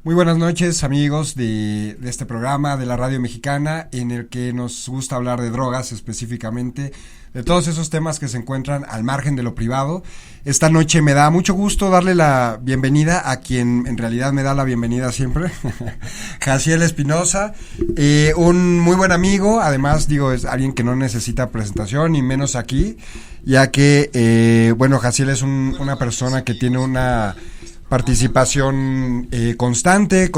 Muy buenas noches, amigos de este programa de la Radio Mexicana, en el que nos gusta hablar de drogas específicamente, de todos esos temas que se encuentran al margen de lo privado. Esta noche me da mucho gusto darle la bienvenida a quien en realidad me da la bienvenida siempre, Jaciel Espinosa, un muy buen amigo, además es alguien que no necesita presentación, ni menos aquí, ya que, Jaciel es una persona que tiene una participación constante,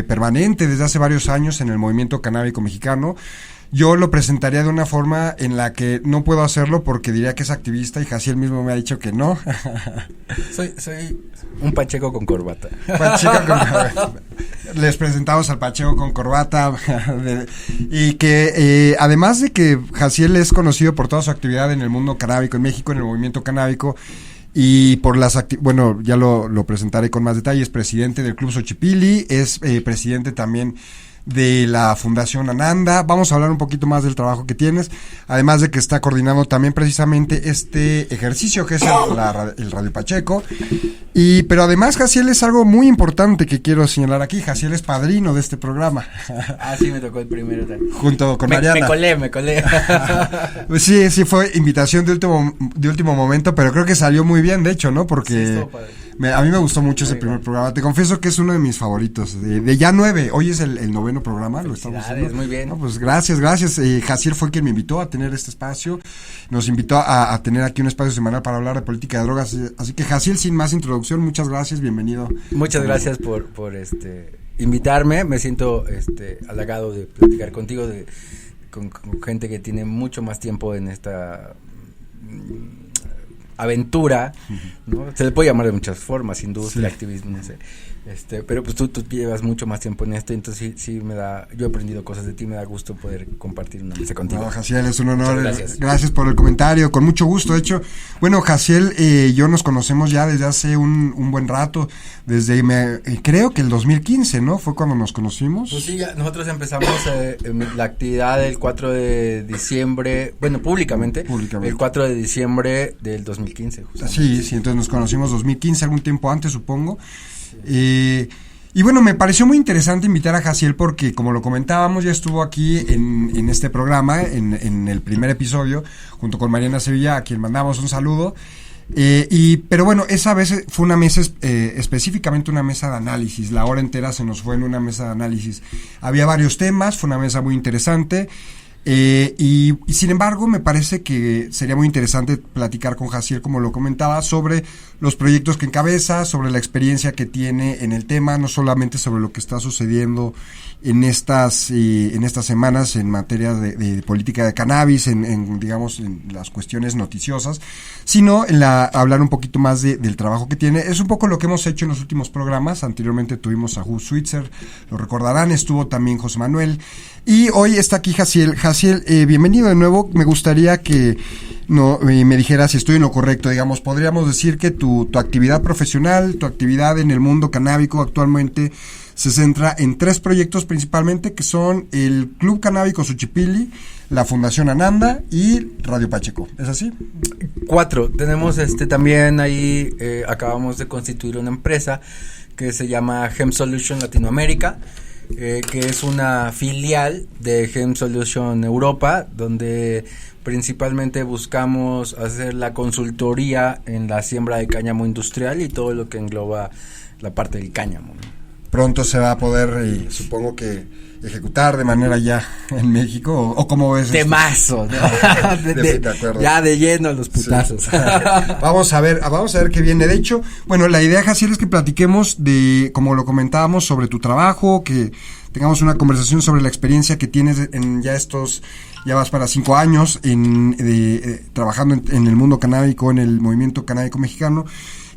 permanente desde hace varios años en el movimiento canábico mexicano. Yo lo presentaría de una forma en la que no puedo hacerlo porque diría que es activista y Jaciel mismo me ha dicho que no. Soy un Pacheco con corbata. Les presentamos al Pacheco con corbata y que además de que Jaciel es conocido por toda su actividad en el mundo canábico en México, en el movimiento canábico, y por ya lo presentaré con más detalle, es presidente del Club Xochipilli, es presidente también de la Fundación Ananda. Vamos a hablar un poquito más del trabajo que tienes, además de que está coordinando también precisamente este ejercicio que es el Radio Pacheco. Pero además Jaciel es algo muy importante que quiero señalar aquí. Jaciel es padrino de este programa. Ah, sí, me tocó el primero. Junto con Mariana. Me colé. Sí, fue invitación de último momento, pero creo que salió muy bien, de hecho, ¿no? Porque a mí me gustó mucho ese primer programa. Te confieso que es uno de mis favoritos. De ya 9, hoy es el 9º programa, lo estamos haciendo. Muy bien. No, pues gracias. Jaciel fue quien me invitó a tener este espacio. Nos invitó a tener aquí un espacio semanal para hablar de política de drogas. Así que Jaciel, sin más introducción, muchas gracias, bienvenido. Muchas gracias por invitarme. Me siento halagado de platicar contigo, con gente que tiene mucho más tiempo en esta aventura, ¿no? Se le puede llamar de muchas formas, industria, activismo, no sé. Pero pues tú llevas mucho más tiempo en esto, entonces sí yo he aprendido cosas de ti, me da gusto poder compartir una mesa contigo. No, Jaciel, es un honor. Gracias por el comentario, con mucho gusto. De hecho, Jaciel y yo nos conocemos ya desde hace un buen rato, desde creo que el 2015, ¿no? Fue cuando nos conocimos. Pues sí, nosotros empezamos la actividad el 4 de diciembre, públicamente, el 4 de diciembre del 2015. Justamente. Sí, entonces nos conocimos 2015, algún tiempo antes, supongo. Me pareció muy interesante invitar a Jaciel porque, como lo comentábamos, ya estuvo aquí en este programa, en el primer episodio, junto con Mariana Sevilla, a quien mandamos un saludo. Pero esa vez fue una mesa, específicamente una mesa de análisis. La hora entera se nos fue en una mesa de análisis. Había varios temas, fue una mesa muy interesante. Y sin embargo me parece que sería muy interesante platicar con Jaciel, como lo comentaba, sobre los proyectos que encabeza, sobre la experiencia que tiene en el tema, no solamente sobre lo que está sucediendo en estas semanas en materia de política de cannabis, en las cuestiones noticiosas, sino hablar un poquito más del trabajo que tiene. Es un poco lo que hemos hecho en los últimos programas. Anteriormente tuvimos a Hu Switzer, lo recordarán, estuvo también José Manuel, y hoy está aquí Jaciel. Jaciel, bienvenido de nuevo. Me gustaría que me dijeras si estoy en lo correcto. Podríamos decir que tu actividad profesional, tu actividad en el mundo canábico actualmente se centra en 3 proyectos principalmente, que son el Club Canábico Xochipilli, la Fundación Ananda y Radio Pacheco. ¿Es así? 4. Tenemos también ahí, acabamos de constituir una empresa que se llama Hemp Solution Latinoamérica, que es una filial de Hemp Solution Europa, donde principalmente buscamos hacer la consultoría en la siembra de cáñamo industrial y todo lo que engloba la parte del cáñamo, ¿no? Pronto se va a poder, supongo que ejecutar de manera ya en México, o cómo ves. Temazo, ¿no? de acuerdo. Ya de lleno los putazos. Sí. Vamos a ver qué viene. De hecho, la idea, Jaciel, es que platiquemos como lo comentábamos, sobre tu trabajo, que tengamos una conversación sobre la experiencia que tienes ya vas para 5 años trabajando en el mundo canábico, en el movimiento canábico mexicano.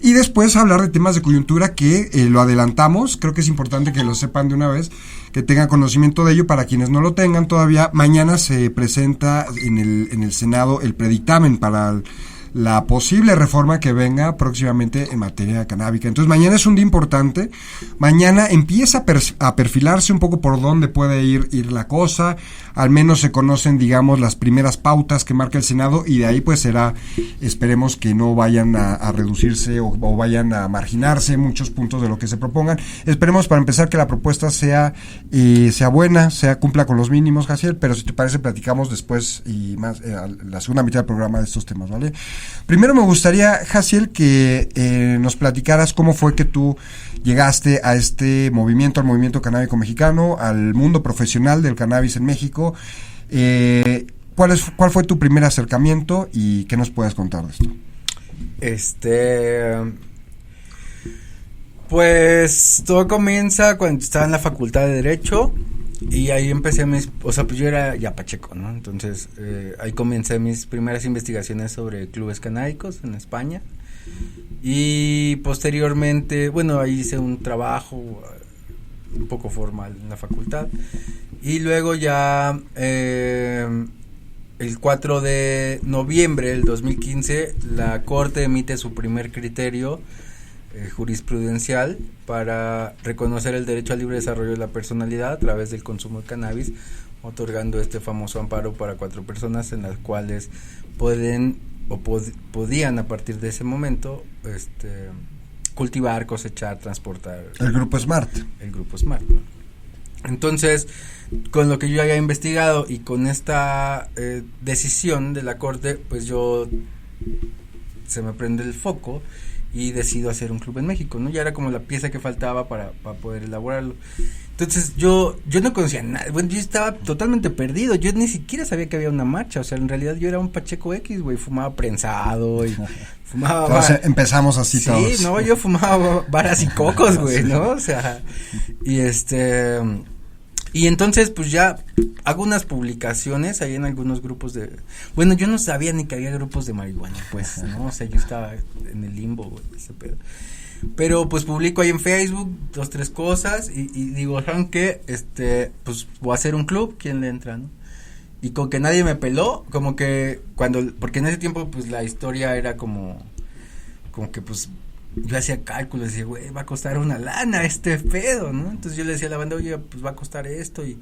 Y después hablar de temas de coyuntura que lo adelantamos. Creo que es importante que lo sepan de una vez, que tengan conocimiento de ello. Para quienes no lo tengan todavía, mañana se presenta en el Senado el predictamen para la posible reforma que venga próximamente en materia canábica. Entonces mañana es un día importante, mañana empieza a perfilarse un poco por dónde puede ir la cosa, al menos se conocen, digamos, las primeras pautas que marca el Senado, y de ahí pues será, esperemos que no vayan a reducirse o vayan a marginarse muchos puntos de lo que se propongan. Esperemos, para empezar, que la propuesta sea buena, cumpla con los mínimos, Jaciel, pero si te parece platicamos después y más la segunda mitad del programa de estos temas, ¿vale? Primero me gustaría, Jaciel, que nos platicaras cómo fue que tú llegaste a este movimiento, al movimiento canábico mexicano, al mundo profesional del cannabis en México. ¿Cuál fue tu primer acercamiento y qué nos puedes contar de esto? Pues todo comienza cuando estaba en la Facultad de Derecho y ahí empecé pues yo era ya pacheco, ¿no? Entonces ahí comencé mis primeras investigaciones sobre clubes canábicos en España y posteriormente, bueno, ahí hice un trabajo un poco formal en la facultad y luego ya el 4 de noviembre del 2015 la Corte emite su primer criterio jurisprudencial para reconocer el derecho al libre desarrollo de la personalidad a través del consumo de cannabis, otorgando este famoso amparo para 4 personas en las cuales podían a partir de ese momento cultivar, cosechar, transportar. El grupo Smart. ¿No? Entonces, con lo que yo había investigado y con esta decisión de la Corte, pues se me prende el foco y decido hacer un club en México, ¿no? Ya era como la pieza que faltaba para poder elaborarlo. Entonces yo no conocía nada, bueno, yo estaba totalmente perdido, yo ni siquiera sabía que había una marcha, o sea, en realidad yo era un Pacheco X, güey, fumaba prensado y fumaba. Entonces empezamos así todos. Sí, no, yo fumaba varas y cocos, güey, ¿no? O sea, y entonces pues ya hago unas publicaciones ahí en algunos grupos bueno, yo no sabía ni que había grupos de marihuana, pues, ¿no? O sea, yo estaba en el limbo, güey, ese pedo. Pero pues publico ahí en Facebook 2, 3 cosas y digo, ¿saben qué? Pues voy a hacer un club, ¿quién le entra, no? Y con que nadie me peló, como que porque en ese tiempo pues la historia era como que pues yo hacía cálculos, decía, güey, va a costar una lana este pedo, ¿no? Entonces yo le decía a la banda, oye, pues va a costar esto y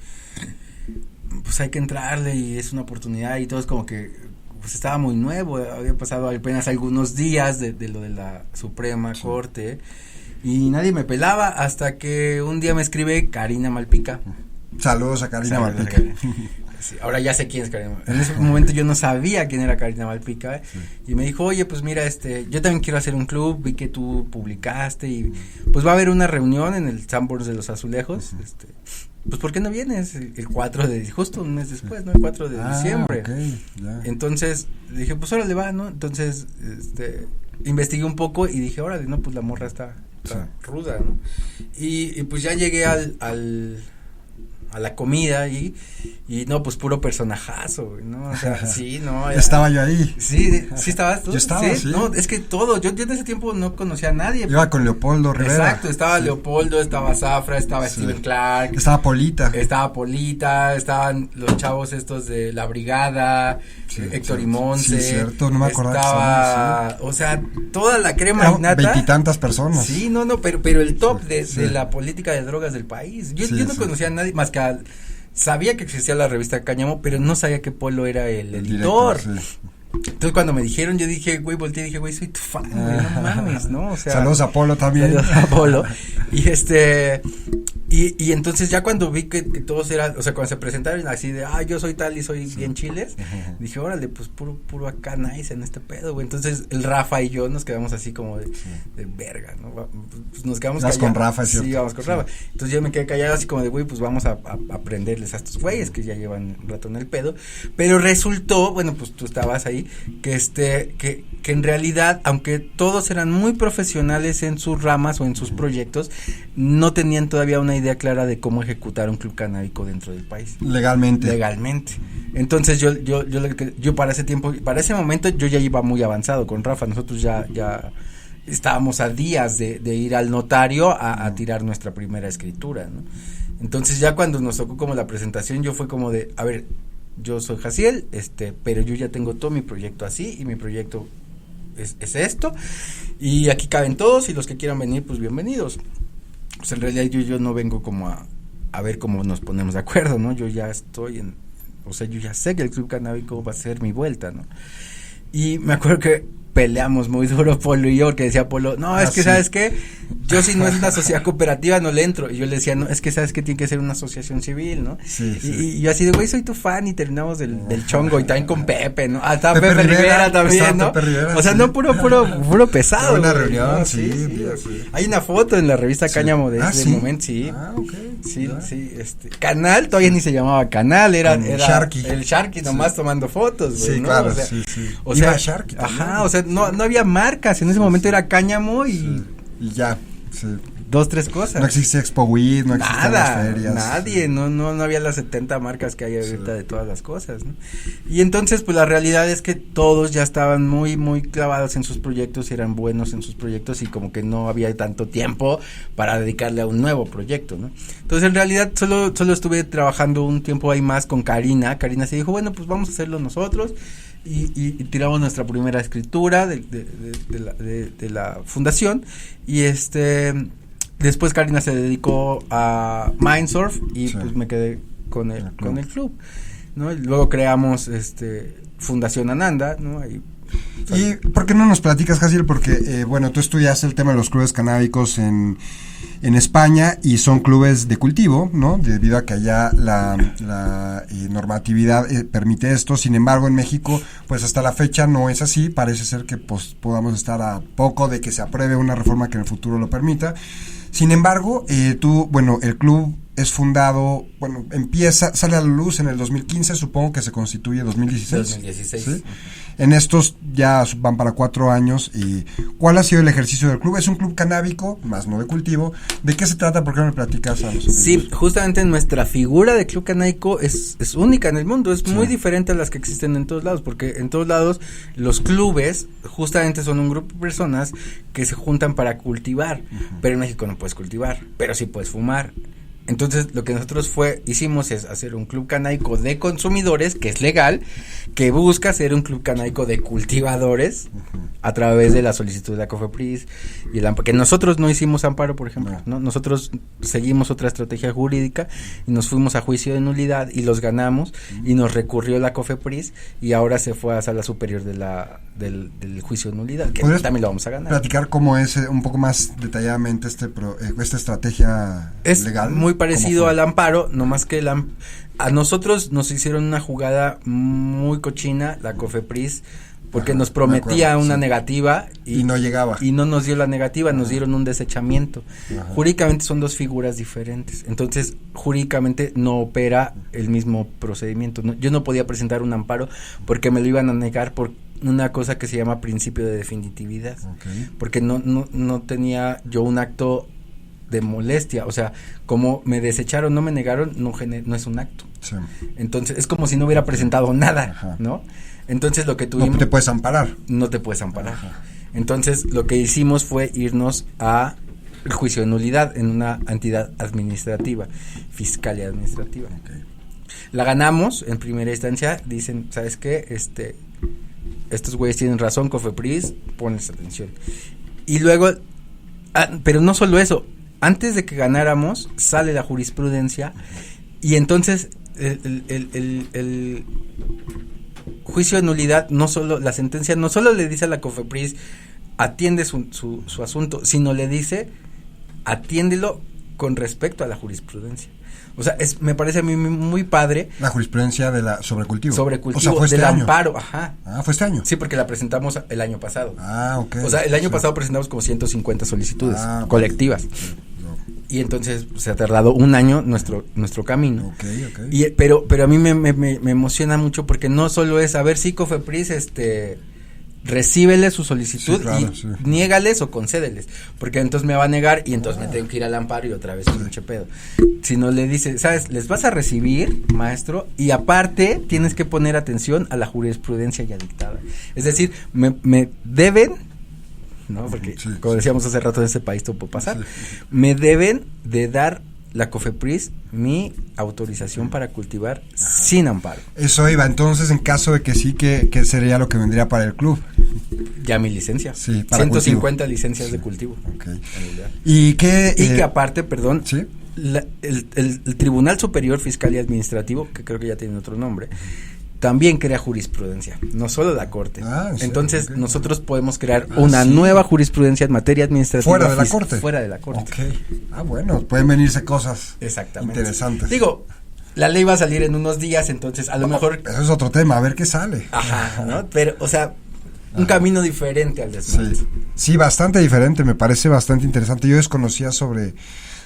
pues hay que entrarle y es una oportunidad y todo es como que pues estaba muy nuevo, había pasado apenas algunos días de lo de la Suprema Corte y nadie me pelaba hasta que un día me escribe Karina Malpica. Saludos a Karina Malpica. Sí, ahora ya sé quién es Karina. En ese momento yo no sabía quién era Karina Malpica y me dijo, oye, pues mira, yo también quiero hacer un club, vi que tú publicaste y pues va a haber una reunión en el Sanborns de los Azulejos, pues ¿por qué no vienes? El 4 justo un mes después, ¿no? El 4 de diciembre. Okay, yeah. Entonces dije, pues órale va, ¿no? Entonces, investigué un poco y dije, órale, no, pues la morra está ruda, ¿no? Y pues ya llegué a la comida y no, pues puro personajazo, ¿no? O sea, sí, no. Estaba yo ahí. Sí estabas tú. Yo estaba, sí. No, es que yo en ese tiempo no conocía a nadie. Iba con Leopoldo Rivera. Exacto, estaba Leopoldo, estaba Zafra, estaba Steven Clark. Estaba Polita, estaban los chavos estos de La Brigada, Héctor y Monse. Sí, cierto, no me acordaba. Estaba, o sea, toda la crema innata. 20 y tantas personas. Sí, no, pero el top de la política de drogas del país. Yo no conocía a nadie más que sabía que existía la revista Cáñamo, pero no sabía que Polo era el editor. Director, sí. Entonces cuando me dijeron, yo dije, güey, volteé y dije, güey, soy tu fan, güey, no mames, ¿no? O sea, saludos a Polo también. Saludos a Polo. Y entonces ya cuando vi que todos eran, o sea, cuando se presentaron así de, yo soy tal y soy bien chiles, dije, órale, pues puro acá nice en este pedo, güey. Entonces el Rafa y yo nos quedamos así como de verga, ¿no? Pues nos quedamos callados. con Rafa, sí, vamos con Rafa. Entonces yo me quedé callado así como de, güey, pues vamos a aprenderles a estos güeyes que ya llevan un rato en el pedo. Pero resultó, bueno, pues tú estabas ahí, que en realidad, aunque todos eran muy profesionales en sus ramas o en sus proyectos, no tenían todavía una idea clara de cómo ejecutar un club canábico dentro del país. Legalmente. Entonces yo para ese momento yo ya iba muy avanzado con Rafa, nosotros ya estábamos a días de ir al notario a tirar nuestra primera escritura, ¿no? Entonces ya cuando nos tocó como la presentación, yo fue como de, a ver, yo soy Jaciel, pero yo ya tengo todo mi proyecto así y mi proyecto es esto, y aquí caben todos, y los que quieran venir, pues bienvenidos. Pues en realidad yo no vengo como a ver cómo nos ponemos de acuerdo, ¿no? Yo ya estoy yo ya sé que el Club Canábico va a ser mi vuelta, ¿no? Y me acuerdo que peleamos muy duro Polo y yo, porque decía Polo, no, es que ¿sabes qué? Yo si no es una sociedad cooperativa no le entro. Y yo le decía, no, es que ¿sabes qué? Tiene que ser una asociación civil, ¿no? Sí, sí. Y yo así de, güey, soy tu fan, y terminamos del chongo, y también con Pepe, ¿no? Estaba Pepe Rivera también, ¿no? Pepe Rivera, o sea, sí. no puro pesado. Una güey, reunión, ¿no? sí. Hay una foto en la revista Cáñamo de ese ¿sí? momento, sí. Okay. Sí, Canal, todavía ni se llamaba Canal, era Sharky. el Sharky nomás tomando fotos, güey, Sí, ¿no? claro, o sea, sí. O sea, Iba Sharky también. ajá, o sea, no había marcas, en ese momento era Cáñamo y Sí. Y ya, sí. 2, 3 cosas. No existía Expo Weed, no existían las ferias. Nadie, no había las 70 marcas que hay ahorita de todas las cosas, ¿no? Y entonces, pues la realidad es que todos ya estaban muy, muy clavados en sus proyectos y eran buenos en sus proyectos, y como que no había tanto tiempo para dedicarle a un nuevo proyecto, ¿no? Entonces, en realidad, solo estuve trabajando un tiempo ahí más con Karina. Karina se dijo, bueno, pues vamos a hacerlo nosotros. Y tiramos nuestra primera escritura de la fundación, y después Karina se dedicó a Mindsurf, y pues me quedé con el club, ¿no? Y luego creamos Fundación Ananda, ¿no? ¿Y por qué no nos platicas, Jaciel? Porque, bueno, tú estudiaste el tema de los clubes canábicos en España, y son clubes de cultivo, ¿no? Debido a que allá la normatividad permite esto. Sin embargo, en México, pues hasta la fecha no es así. Parece ser que pues podamos estar a poco de que se apruebe una reforma que en el futuro lo permita. Sin embargo, el club es fundado, sale a la luz en el 2015, supongo que se constituye en 2016. 2016. ¿Sí? En estos ya van para 4 años. ¿Y cuál ha sido el ejercicio del club? Es un club canábico, más no de cultivo. ¿De qué se trata? ¿Por qué no me platicas a los amigos? Sí, justamente nuestra figura de club canábico es única en el mundo, es muy diferente a las que existen en todos lados, porque en todos lados los clubes justamente son un grupo de personas que se juntan para cultivar, pero en México no puedes cultivar, pero sí puedes fumar. Entonces, lo que nosotros hicimos es hacer un club canábico de consumidores, que es legal, que busca ser un club canábico de cultivadores a través de la solicitud de la COFEPRIS y que nosotros no hicimos amparo, por ejemplo, ¿no? Nosotros seguimos otra estrategia jurídica y nos fuimos a juicio de nulidad y los ganamos, y nos recurrió la COFEPRIS, y ahora se fue a sala superior del juicio de nulidad, que también lo vamos a ganar. Platicar cómo es un poco más detalladamente esta estrategia legal. Es muy parecido al amparo, nomás que a nosotros nos hicieron una jugada muy cochina la COFEPRIS, porque nos prometía una negativa y no llegaba. Y no nos dio la negativa, nos dieron un desechamiento. Jurídicamente son dos figuras diferentes. Entonces, jurídicamente no opera el mismo procedimiento. Yo no podía presentar un amparo porque me lo iban a negar por una cosa que se llama principio de definitividad. Porque no tenía yo un acto de molestia, o sea, como me desecharon, no me negaron, no es un acto. Sí. Entonces, es como si no hubiera presentado nada, ¿no? Entonces, lo que tuvimos... No te puedes amparar. No te puedes amparar. Entonces, lo que hicimos fue irnos a el juicio de nulidad en una entidad administrativa, fiscal y administrativa. La ganamos en primera instancia, dicen, ¿sabes qué? Estos güeyes tienen razón, COFEPRIS, pones atención. Y luego, pero no solo eso, antes de que ganáramos, sale la jurisprudencia, y entonces el juicio de nulidad, la sentencia no solo le dice a la COFEPRIS, atiende su asunto, sino le dice, atiéndelo con respecto a la jurisprudencia. O sea, me parece a mí muy padre. La jurisprudencia sobre cultivo. Sobre cultivo, o sea, fue del amparo, ajá. Ah, ¿fue este año? Sí, porque la presentamos el año pasado. Ah, ok. O sea, el año pasado presentamos como 150 solicitudes colectivas. Sí. Y entonces se ha tardado un año nuestro camino. Okay. Pero a mí me emociona mucho, porque no solo es, a ver si COFEPRIS, recíbele su solicitud niégales o concédeles, porque entonces me va a negar y entonces me tengo que ir al amparo y otra vez un pinche pedo. Si no le dice, ¿sabes? Les vas a recibir, maestro, y aparte tienes que poner atención a la jurisprudencia ya dictada. Es decir, me deben, ¿no? Porque como decíamos hace rato, en este país todo puede pasar. Me deben de dar la COFEPRIS mi autorización para cultivar sin amparo. Eso iba, entonces en caso de que sí, ¿qué sería lo que vendría para el club? Ya mi licencia. Sí, para 150 cultivo. licencias de cultivo. Okay. Y que aparte, perdón, ¿sí? el Tribunal Superior Fiscal y Administrativo, que creo que ya tiene otro nombre, también crea jurisprudencia, no solo la Corte. Entonces, nosotros podemos crear una nueva jurisprudencia en materia administrativa. ¿Fuera de la Corte? Fuera de la Corte. Okay. Bueno, pueden venirse cosas interesantes. Digo, la ley va a salir en unos días, entonces a lo mejor... Eso es otro tema, a ver qué sale. Ajá, ¿no? Pero, o sea, un camino diferente al desmadre. Sí, bastante diferente, me parece bastante interesante. Yo desconocía sobre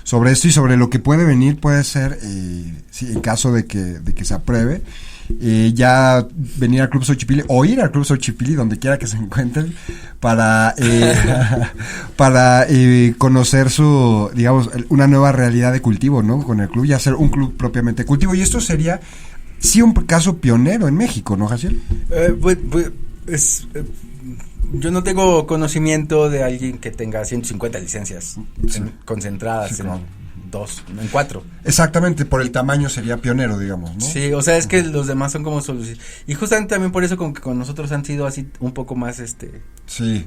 esto y sobre lo que puede venir, puede ser, en caso de que se apruebe, ya venir al Club Xochipilli o ir al Club Xochipilli, donde quiera que se encuentren, para conocer una nueva realidad de cultivo, ¿no? Con el club y hacer un club propiamente cultivo. Y esto sería, sí, un caso pionero en México, ¿no, Jaciel? Yo no tengo conocimiento de alguien que tenga 150 licencias concentradas en 4. Exactamente, por el tamaño sería pionero, digamos, ¿no? Sí, o sea, es que los demás son como soluciones. Y justamente también por eso como que con nosotros han sido así un poco más sí,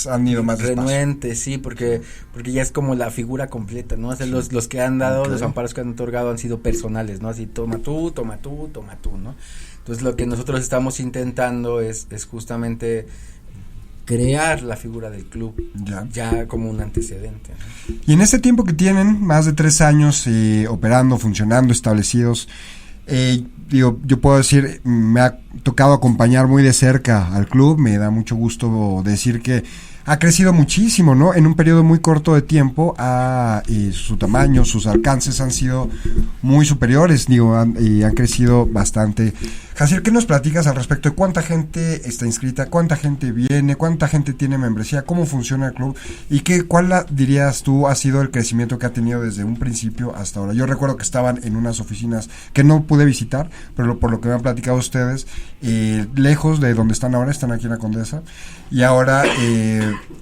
han ido más renuentes, sí, porque ya es como la figura completa, ¿no? O sea, los que han dado, los amparos que han otorgado han sido personales, ¿no? Así, toma tú, ¿no? Entonces, lo que nosotros estamos intentando es justamente crear la figura del club ya como un antecedente, ¿no? Y en este tiempo que tienen, más de 3 años operando, funcionando, establecidos, yo puedo decir, me ha tocado acompañar muy de cerca al club, me da mucho gusto decir que ha crecido muchísimo, ¿no? En un periodo muy corto de tiempo, su tamaño, sus alcances han sido muy superiores, y han crecido bastante. Jaciel, ¿qué nos platicas al respecto de cuánta gente está inscrita, cuánta gente viene, cuánta gente tiene membresía, cómo funciona el club y cuál dirías tú ha sido el crecimiento que ha tenido desde un principio hasta ahora? Yo recuerdo que estaban en unas oficinas que no pude visitar, pero por lo que me han platicado ustedes, lejos de donde están ahora, están aquí en la Condesa, y ahora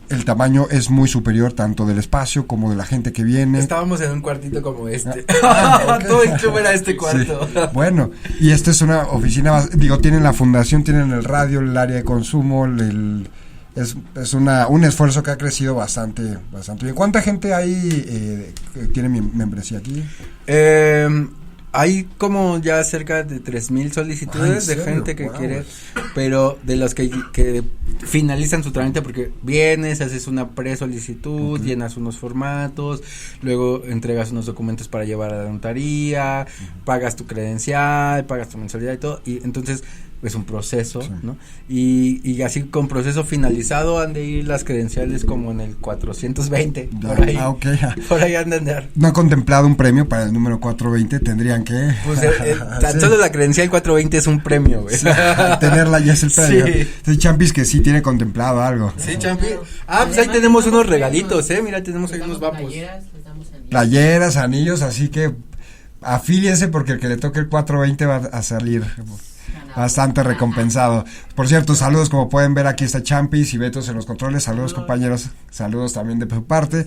el tamaño es muy superior tanto del espacio como de la gente que viene. Estábamos en un cuartito como este. Okay. Todo el club era este cuarto. Sí. Bueno, y esta es una oficina, tienen la fundación, tienen el radio, el área de consumo, es un esfuerzo que ha crecido bastante bien. ¿Cuánta gente hay tiene membresía aquí? Hay como ya cerca de 3,000 solicitudes de gente que quiere, pero de los que finalizan su trámite, porque vienes, haces una pre-solicitud, llenas unos formatos, luego entregas unos documentos para llevar a la notaría, pagas tu credencial, pagas tu mensualidad y todo, y entonces es un proceso, ¿no? Y así con proceso finalizado han de ir las credenciales como en el 420, por ahí andan de... ¿No han contemplado un premio para el número 420? Tendrían que... Pues tan solo la credencial 420 es un premio, güey. Sí, tenerla ya es el premio. Sí, Champis que sí tiene contemplado algo. Sí, Champis. Pues ahí tenemos unos regalitos, mira, tenemos ahí unos vapos. Playeras, anillos, así que afíliense porque el que le toque el 420 va a salir bastante recompensado. Por cierto, saludos, como pueden ver, aquí está Champis y Betos en los controles. Saludos, compañeros, saludos también de su parte.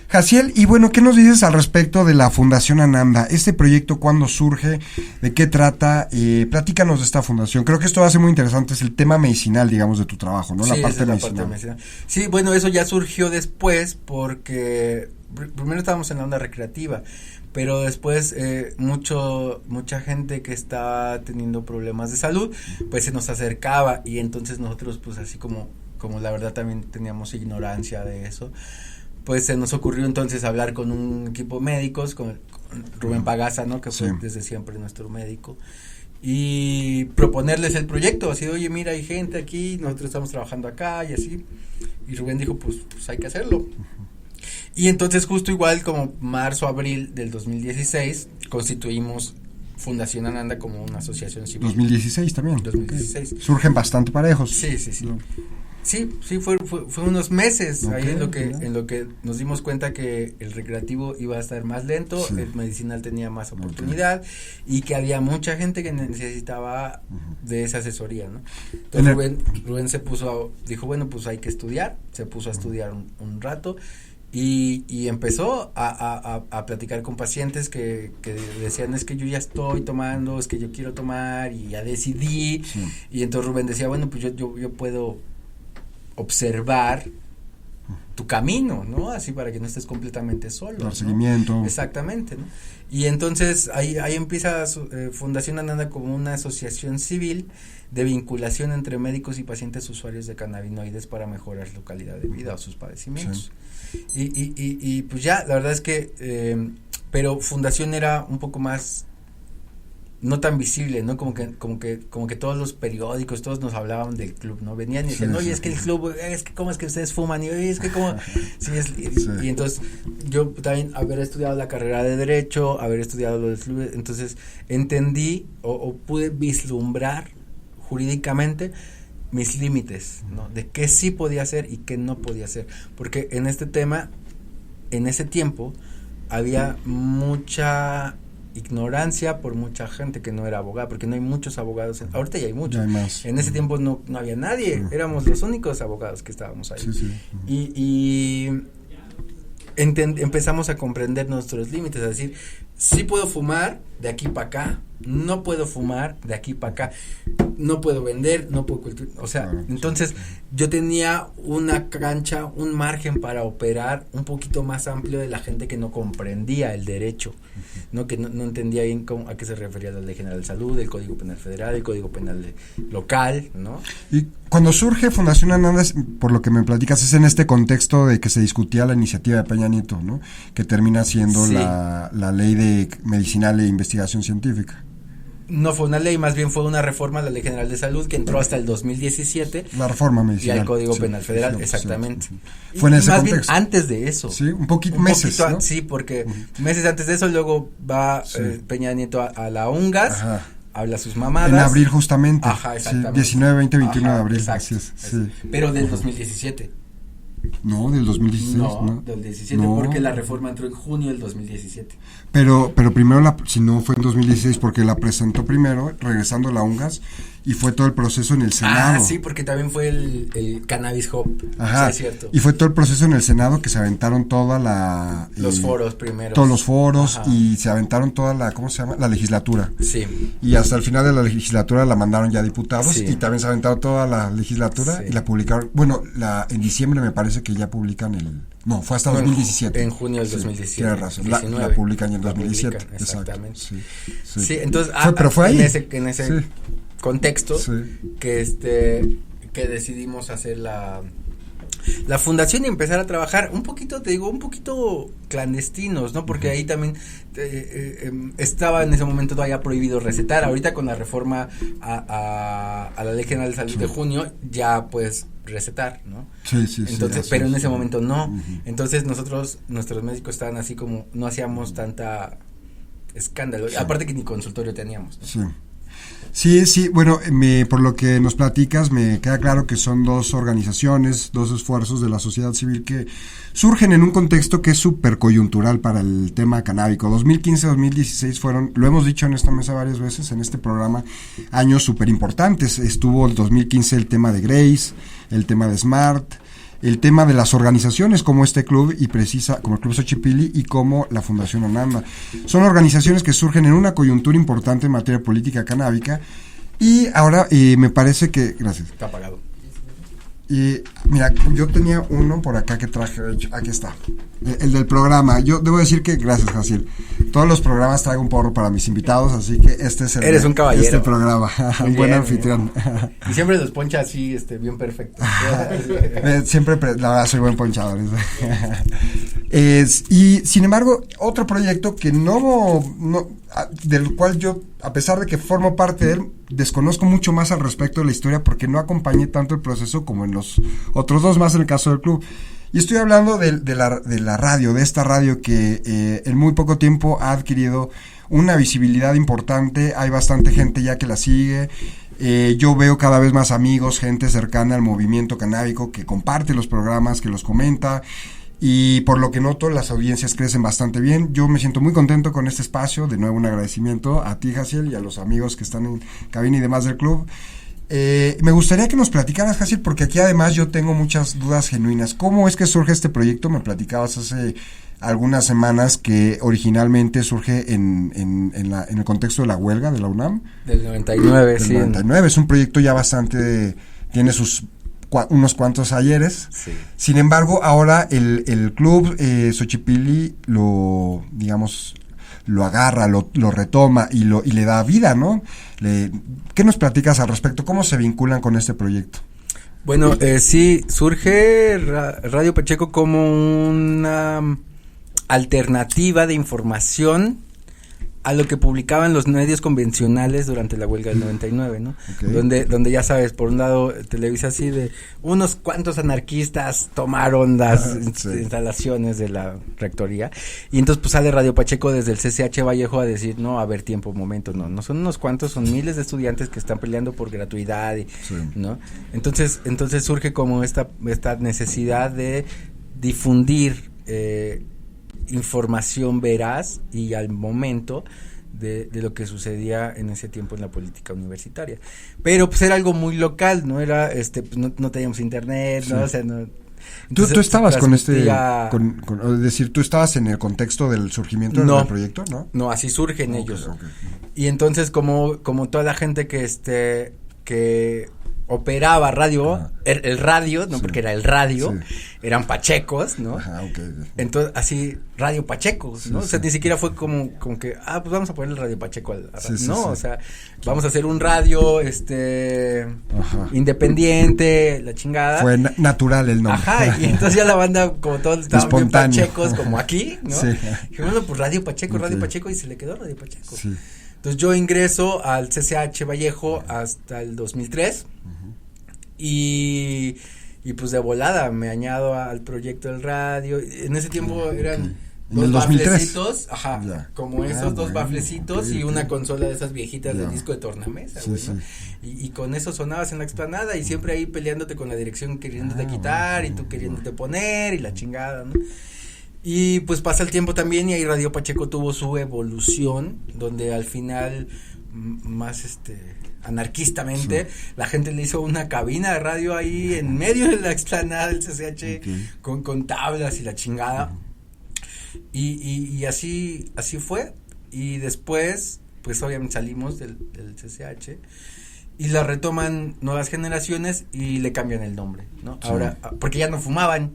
Jaciel, y bueno, ¿qué nos dices al respecto de la Fundación Ananda? Este proyecto, ¿cuándo surge? ¿De qué trata? Platícanos de esta fundación. Creo que esto va a ser muy interesante, es el tema medicinal, digamos, de tu trabajo, ¿no? Sí, la parte medicinal. Sí, bueno, eso ya surgió después porque primero estábamos en la onda recreativa, pero después mucha gente que está teniendo problemas de salud, pues se nos acercaba y entonces nosotros, pues así como la verdad también teníamos ignorancia de eso, pues se nos ocurrió entonces hablar con un equipo de médicos, con Rubén Pagaza, ¿no? Que fue desde siempre nuestro médico, y proponerles el proyecto, así de, oye, mira, hay gente aquí, nosotros estamos trabajando acá y así, y Rubén dijo, pues hay que hacerlo. Y entonces justo igual como marzo, abril del 2016, constituimos Fundación Ananda como una asociación civil. 2016 también. 2016. Okay. Surgen bastante parejos. Sí. Sí, fue unos meses ahí en lo que nos dimos cuenta que el recreativo iba a estar más lento, el medicinal tenía más oportunidad y que había mucha gente que necesitaba de esa asesoría, ¿no? Entonces Rubén dijo, bueno, pues hay que estudiar, se puso a estudiar un rato Y empezó a platicar con pacientes que decían, es que yo ya estoy tomando, es que yo quiero tomar y ya decidí. Sí. Y entonces Rubén decía, bueno, pues yo puedo observar tu camino, ¿no? Así para que no estés completamente solo. Dar seguimiento. ¿no? Exactamente, ¿no? Y entonces ahí empieza Fundación Ananda como una asociación civil de vinculación entre médicos y pacientes usuarios de cannabinoides para mejorar su calidad de vida o sus padecimientos. Sí. Y pues ya, la verdad es que, pero Fundación era un poco más, no tan visible, ¿no? Como que todos los periódicos, todos nos hablaban del club, ¿no? Venían y decían, oye, es que el club, es que cómo es que ustedes fuman, y oye, es que cómo, y entonces yo también haber estudiado la carrera de Derecho, haber estudiado lo del club, entonces entendí o pude vislumbrar jurídicamente mis límites, ¿no? De qué sí podía hacer y qué no podía hacer, porque en este tema, en ese tiempo, había mucha ignorancia por mucha gente que no era abogada, porque no hay muchos abogados, ahorita ya hay muchos, ya hay más. En ese tiempo no había nadie, éramos los únicos abogados que estábamos ahí, y empezamos a comprender nuestros límites, a decir, sí puedo fumar de aquí para acá, no puedo fumar de aquí para acá, no puedo vender, no puedo cultivar, o sea, entonces yo tenía una cancha, un margen para operar un poquito más amplio de la gente que no comprendía el derecho, ¿no? Que no entendía bien a qué se refería la Ley General de Salud, el Código Penal Federal, el Código Penal local, ¿no? Y cuando surge Fundación Ananda, por lo que me platicas, es en este contexto de que se discutía la iniciativa de Peña Nieto, ¿no? Que termina siendo la ley de medicinal e investigación científica. No fue una ley, más bien fue una reforma a la Ley General de Salud que entró hasta el 2017. La reforma medicinal. Y al Código Penal Federal, exactamente. Sí. Fue en ese más contexto. Bien antes de eso. Sí, un poquito, ¿no? Sí, porque meses antes de eso luego va Peña Nieto a la UNGAS. Ajá. Habla sus mamadas. En abril justamente. Ajá, exactamente. 19, 20, 21 de abril. Exacto, así es. Sí. Pero del 2017. No, del 2016. No, del 17, no. Porque la reforma entró en junio del 2017. Pero primero, si no fue en 2016, porque la presentó primero, regresando a la UNGAS, y fue todo el proceso en el Senado. Sí, porque también fue el Cannabis Hub. Ajá, o sea, es cierto. Y fue todo el proceso en el Senado que se aventaron toda la... Los foros primero. Todos los foros, ajá. Y se aventaron toda la, ¿cómo se llama? La legislatura. Sí. Y hasta el final de la legislatura la mandaron ya a diputados, sí. Y también se aventaron toda la legislatura, sí. Y la publicaron, bueno, en diciembre me parece que ya publican No, fue hasta 2017. En junio del 2017. Tienes razón, la publican ya en 2017. Exactamente. Exacto, sí, entonces pero fue ahí. En ese sí. Contexto que decidimos hacer la fundación y empezar a trabajar un poquito clandestinos, ¿no? Porque ahí también estaba en ese momento todavía prohibido recetar. Ahorita con la reforma a la Ley General de Salud de junio ya puedes recetar, ¿no? Sí. Entonces, pero en ese momento no. Uh-huh. Entonces nuestros médicos estaban así como no hacíamos tanta escándalo, aparte que ni consultorio teníamos, ¿no? Sí, bueno, por lo que nos platicas me queda claro que son dos organizaciones, dos esfuerzos de la sociedad civil que surgen en un contexto que es súper coyuntural para el tema canábico. 2015-2016 fueron, lo hemos dicho en esta mesa varias veces, en este programa, años súper importantes. Estuvo el 2015 el tema de Grace, el tema de Smart, el tema de las organizaciones como este club como el Club Xochipilli y como la Fundación Ananda. Son organizaciones que surgen en una coyuntura importante en materia política canábica y ahora me parece que... Gracias. Está apagado. Y mira, yo tenía uno por acá que traje, aquí está, el del programa. Yo debo decir que, gracias Jaciel, todos los programas traigo un porro para mis invitados, así que este es Eres un caballero. Este programa, un buen anfitrión. Y siempre los poncha así, bien perfecto. Siempre, la verdad, soy buen ponchador. Y sin embargo, otro proyecto que del cual yo, a pesar de que formo parte de él, desconozco mucho más al respecto de la historia porque no acompañé tanto el proceso como en los otros dos más en el caso del club. Y estoy hablando de la radio, de esta radio que en muy poco tiempo ha adquirido una visibilidad importante, hay bastante gente ya que la sigue. Yo veo cada vez más amigos, gente cercana al movimiento canábico que comparte los programas, que los comenta. Y por lo que noto, las audiencias crecen bastante bien. Yo me siento muy contento con este espacio. De nuevo, un agradecimiento a ti, Jaciel, y a los amigos que están en cabina y demás del club. Me gustaría que nos platicaras, Jaciel, porque aquí además yo tengo muchas dudas genuinas. ¿Cómo es que surge este proyecto? Me platicabas hace algunas semanas que originalmente surge en el contexto de la huelga de la UNAM. Del 99, sí. Del 99, es un proyecto ya bastante, tiene unos cuantos ayeres. Sí. Sin embargo, ahora el club Xochipilli lo agarra, lo retoma y le da vida, ¿no? ¿Qué nos platicas al respecto? ¿Cómo se vinculan con este proyecto? Bueno, sí, surge Radio Pacheco como una alternativa de información a lo que publicaban los medios convencionales durante la huelga del 99, ¿no? Okay. Donde ya sabes, por un lado, Televisa así de unos cuantos anarquistas tomaron las instalaciones de la rectoría, y entonces pues sale Radio Pacheco desde el CCH Vallejo a decir, no, a ver, tiempo, momento, no son unos cuantos, son miles de estudiantes que están peleando por gratuidad, ¿no? Entonces surge como esta necesidad de difundir, información veraz y al momento de lo que sucedía en ese tiempo en la política universitaria, pero pues era algo muy local, no era pues, no teníamos internet, ¿no? O sea, no. Entonces, ¿Tú estabas con es decir, tú estabas en el contexto del surgimiento del proyecto, ¿no? No, así surgen ellos. Okay. Y entonces como toda la gente que operaba radio, el radio, no, porque era el radio, eran pachecos, ¿no? Ajá, okay. Entonces, así, Radio Pachecos, ¿no? O sea, ni siquiera fue como que, pues vamos a poner el Radio Pacheco o sea, vamos a hacer un radio, independiente, la chingada. Fue natural el nombre. Ajá, y entonces ya la banda, como todos estaban bien pachecos, como aquí, ¿no? Sí. Dije, bueno, pues Radio Pacheco, Radio Pacheco, y se le quedó Radio Pacheco. Sí. Entonces yo ingreso al CCH Vallejo hasta el 2003 y pues de volada me añado al proyecto del radio. En ese tiempo eran dos baflecitos, como esos dos baflecitos y una consola de esas viejitas de disco de tornamesa, güey, ¿no? Y con eso sonabas en la explanada y siempre ahí peleándote con la dirección, queriéndote quitar y tú queriéndote poner y la chingada, ¿no? Y pues pasa el tiempo también y ahí Radio Pacheco tuvo su evolución, donde al final más anarquistamente la gente le hizo una cabina de radio ahí en medio de la explanada del CCH con tablas y la chingada. Y así fue. Y después pues obviamente salimos del CCH y la retoman nuevas generaciones y le cambian el nombre, ¿no? Sí. Ahora, porque ya no fumaban,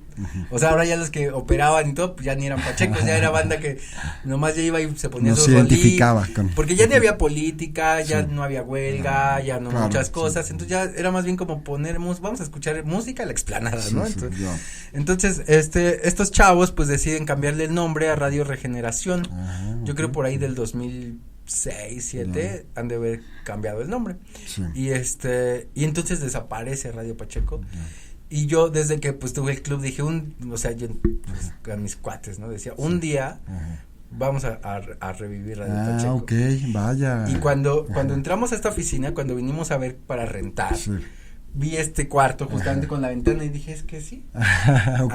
o sea, ahora ya los que operaban y todo, pues ya ni eran pachecos, ya era banda que nomás ya iba y se ponía su identificaba con... porque ya ni había política, ya no había huelga, ya no muchas cosas, entonces ya era más bien como vamos a escuchar música a la explanada, ¿no? Entonces, estos chavos pues deciden cambiarle el nombre a Radio Regeneración, yo creo por ahí del 2006, 2007 han de haber cambiado el nombre. Y y entonces desaparece Radio Pacheco. Y yo desde que pues tuve el club dije yo pues, con mis cuates, ¿no? Decía, un día vamos a revivir Radio Pacheco. Okay, vaya. Y cuando entramos a esta oficina, cuando vinimos a ver para rentar, vi este cuarto justamente con la ventana y dije, es que sí.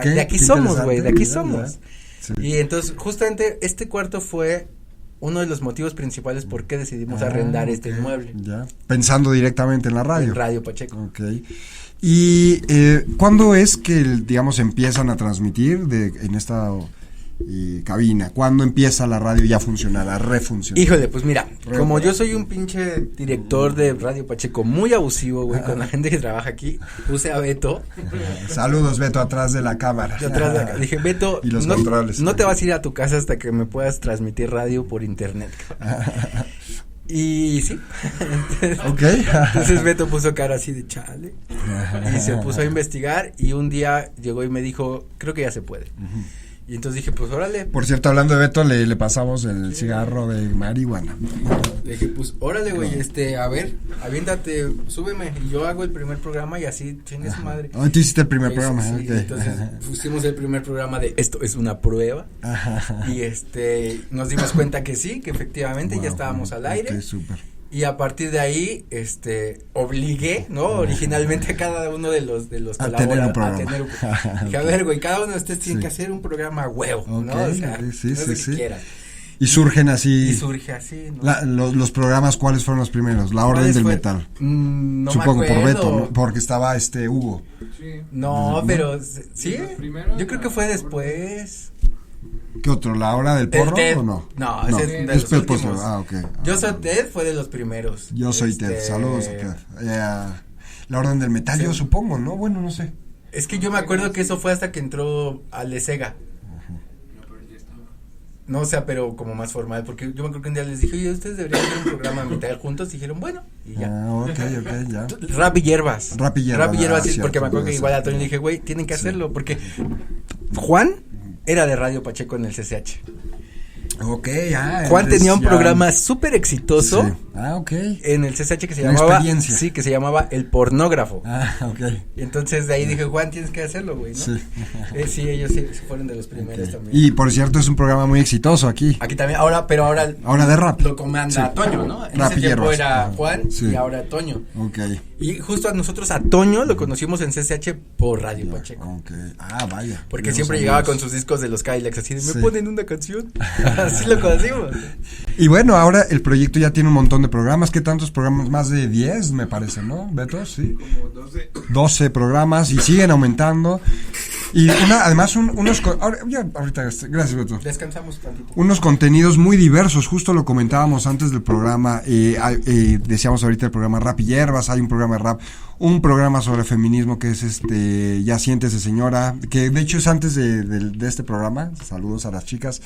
De aquí somos, güey, de aquí somos. Y entonces justamente este cuarto fue uno de los motivos principales por qué decidimos arrendar este inmueble. Ya, pensando directamente en la radio. En Radio Pacheco. Okay. ¿Y cuándo es que, digamos, empiezan a transmitir en esta cabina? ¿Cuándo empieza la radio ya a funcionar, a refuncionar? Híjole, pues mira, como yo soy un pinche director de Radio Pacheco muy abusivo, güey, con la gente que trabaja aquí, puse a Beto. Saludos, Beto, atrás de la cámara. Dije, Beto, y los controles. No te vas a ir a tu casa hasta que me puedas transmitir radio por internet. Y sí. Entonces Beto puso cara así de chale. Y se puso a investigar y un día llegó y me dijo, creo que ya se puede. Y entonces dije, pues órale. Por cierto, hablando de Beto, le pasamos el cigarro de marihuana. Le dije, pues órale, güey, a ver, aviéntate, súbeme. Y yo hago el primer programa y así, chingue su madre. Oh, tú hiciste el primer programa. Sí, entonces pusimos el primer programa de esto es una prueba. Y nos dimos cuenta que sí, que efectivamente ya estábamos al aire. Súper. Y a partir de ahí, obligué, ¿no? Originalmente a cada uno de los colaboradores a tener un programa. Dije, a ver, güey, cada uno de ustedes tiene que hacer un programa huevo, ¿no? O sea, sí. Quieran. Y surgen así. Y surge así, ¿no? Los programas, ¿cuáles fueron los primeros? La Orden del Metal. No supongo me acuerdo. por Beto, ¿no? Porque estaba Hugo. Sí. No, pero ¿sí? Los primeros, Yo creo que fue después. ¿Qué otro? ¿La Hora del Porro o no? No, ese es de es los después. últimos. Ok. Yo soy Ted, fue de los primeros. Yo soy Ted. Saludos a Ted. La Orden del Metal, Sí. yo supongo, ¿no? Bueno, no sé. Es que yo me acuerdo que eso fue hasta que entró Ale Sega. No, pero ya estaba. No, o sea, pero como más formal, porque yo me acuerdo que un día les dije, oye, ustedes deberían hacer un programa de metal juntos, y dijeron, bueno, y ya. Ok, ya. Rap y hierbas. Rap y hierbas, sí, cierto, porque me acuerdo que puede igual ser. a Toño le dije, güey, tienen que hacerlo, porque Juan era de Radio Pacheco en el CCH. Ok, Juan entonces tenía un ya- programa súper exitoso Sí. Ok. en el CCH que se Una llamaba, experiencia. sí, que se llamaba El Pornógrafo. Ok. Y entonces de ahí dije, Juan, tienes que hacerlo, güey, ¿no? Sí. Sí, ellos sí fueron de los primeros Ok. también. Y por cierto, es un programa muy exitoso aquí. Aquí también, ahora Ahora de rap. lo comanda Sí. Toño, ¿no? En Rap ese y tiempo hierbas. era Ajá. Juan Sí. y ahora Toño. Ok. Y justo a nosotros, a Toño, lo conocimos en CCH por Radio Pacheco. Ok. Vaya. Porque Buenos siempre llegaba amigos. con sus discos de los Cadillacs así de, ¿me Sí. ponen una canción? Así lo conocimos. Y bueno, ahora el proyecto ya tiene un montón de programas. ¿Qué tantos programas? Más de 10, me parece, ¿no, Beto? Sí. Como 12. 12 programas y siguen aumentando. Y además ahorita, gracias, Beto. Descansamos tantito. Unos contenidos muy diversos, justo lo comentábamos antes del programa, decíamos ahorita el programa Rap y Hierbas, hay un programa de rap, un programa sobre feminismo que es Ya siéntese señora, que de hecho es antes de este programa, saludos a las chicas,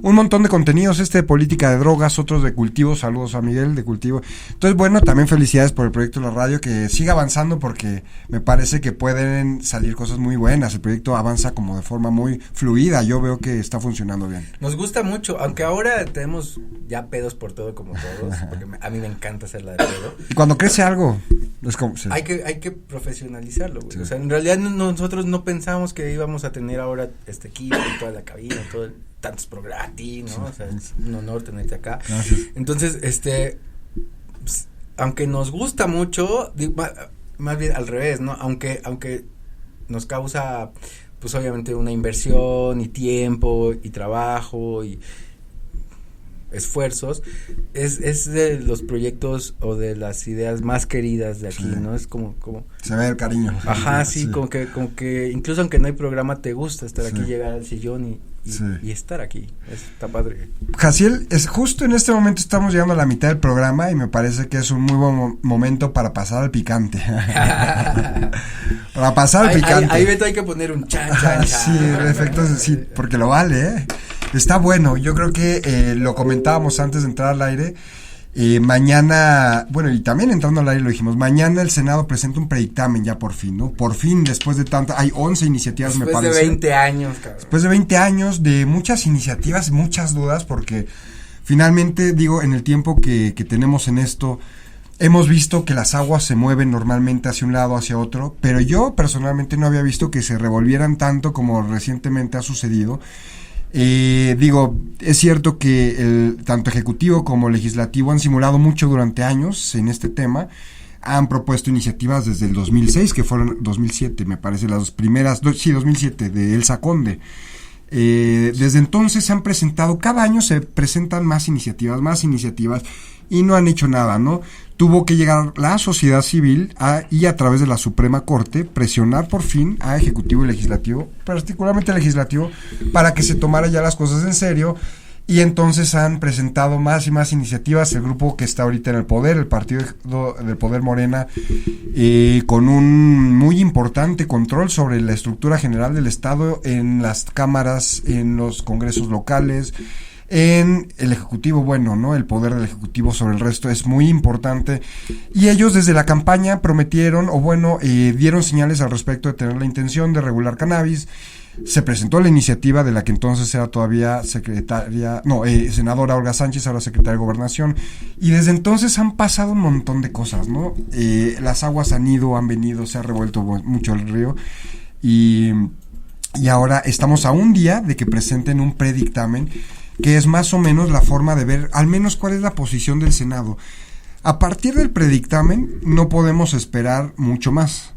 un montón de contenidos, de política de drogas, otros de cultivo, saludos a Miguel de cultivo, entonces bueno, también felicidades por el proyecto de la radio, que siga avanzando porque me parece que pueden salir cosas muy buenas, el proyecto avanza como de forma muy fluida, yo veo que está funcionando bien. Nos gusta mucho, aunque ahora tenemos ya pedos por todo como todos, porque a mí me encanta hacer la de pedo. Y cuando crece algo, es como... sí. Hay que profesionalizarlo, güey. Sí. O sea, en realidad nosotros no pensamos que íbamos a tener ahora este equipo, toda la cabina, tantos programas a ti, ¿no? O sea, es un honor tenerte acá. Gracias. Entonces, pues, aunque nos gusta mucho, más bien al revés, ¿no? Aunque nos causa, pues obviamente una inversión y tiempo y trabajo y esfuerzos, es de los proyectos o de las ideas más queridas de aquí, Sí. ¿no? Es como Se ve el cariño. ajá, sí, como que incluso aunque no hay programa te gusta estar Sí. aquí, llegar al sillón y estar aquí. Está padre. Jaciel, justo en este momento estamos llegando a la mitad del programa y me parece que es un muy buen momento para pasar al picante. Para pasar al picante. Ahí Beto hay que poner un chan, chan, chan. Sí, efectos, sí, porque lo vale, ¿eh? Está bueno, yo creo que lo comentábamos antes de entrar al aire, mañana, bueno, y también entrando al aire lo dijimos, mañana el Senado presenta un predictamen ya por fin, ¿no? Por fin, después de hay 11 iniciativas, me Después parece. de 20 años, cabrón. Después de 20 años de muchas iniciativas, muchas dudas, porque finalmente, digo, en el tiempo que tenemos en esto, hemos visto que las aguas se mueven normalmente hacia un lado, hacia otro, pero yo personalmente no había visto que se revolvieran tanto como recientemente ha sucedido. Digo, es cierto que tanto ejecutivo como legislativo han simulado mucho durante años en este tema, han propuesto iniciativas desde el 2006, que fueron 2007, me parece, las primeras, 2007, de Elsa Conde. Desde entonces se han presentado, cada año se presentan más iniciativas, y no han hecho nada, ¿no? Tuvo que llegar la sociedad civil y a través de la Suprema Corte presionar por fin a Ejecutivo y Legislativo, particularmente Legislativo, para que se tomara ya las cosas en serio, y entonces han presentado más y más iniciativas. El grupo que está ahorita en el poder, el Partido del Poder Morena, con un muy importante control sobre la estructura general del Estado en las cámaras, en los congresos locales, en el Ejecutivo, bueno, ¿no? El poder del Ejecutivo sobre el resto es muy importante, y ellos desde la campaña prometieron, o bueno, dieron señales al respecto de tener la intención de regular cannabis. Se presentó la iniciativa de la que entonces era todavía senadora Olga Sánchez, ahora secretaria de Gobernación, y desde entonces han pasado un montón de cosas, ¿no? Las aguas han venido, se ha revuelto mucho el río, y ahora estamos a un día de que presenten un predictamen, que es más o menos la forma de ver, al menos cuál es la posición del Senado. A partir del predictamen no podemos esperar mucho más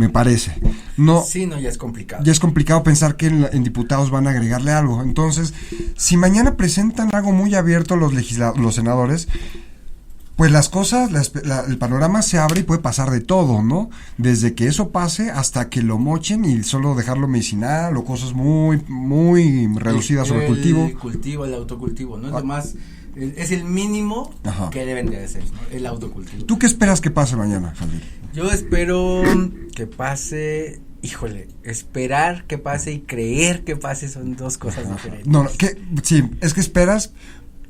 me parece. No, Sí, no, ya es complicado. ya es complicado pensar que en diputados van a agregarle algo. Entonces, si mañana presentan algo muy abierto los senadores, pues las cosas, el panorama se abre y puede pasar de todo, ¿no? Desde que eso pase hasta que lo mochen y solo dejarlo medicinal o cosas muy, muy reducidas sobre cultivo. El autocultivo, ¿no? Es lo más, es el mínimo Ajá. que deben de hacer, ¿no? El autocultivo. ¿Tú qué esperas que pase mañana, Javier? Yo espero que pase, híjole, esperar que pase y creer que pase son dos cosas diferentes. No, sí, es que esperas.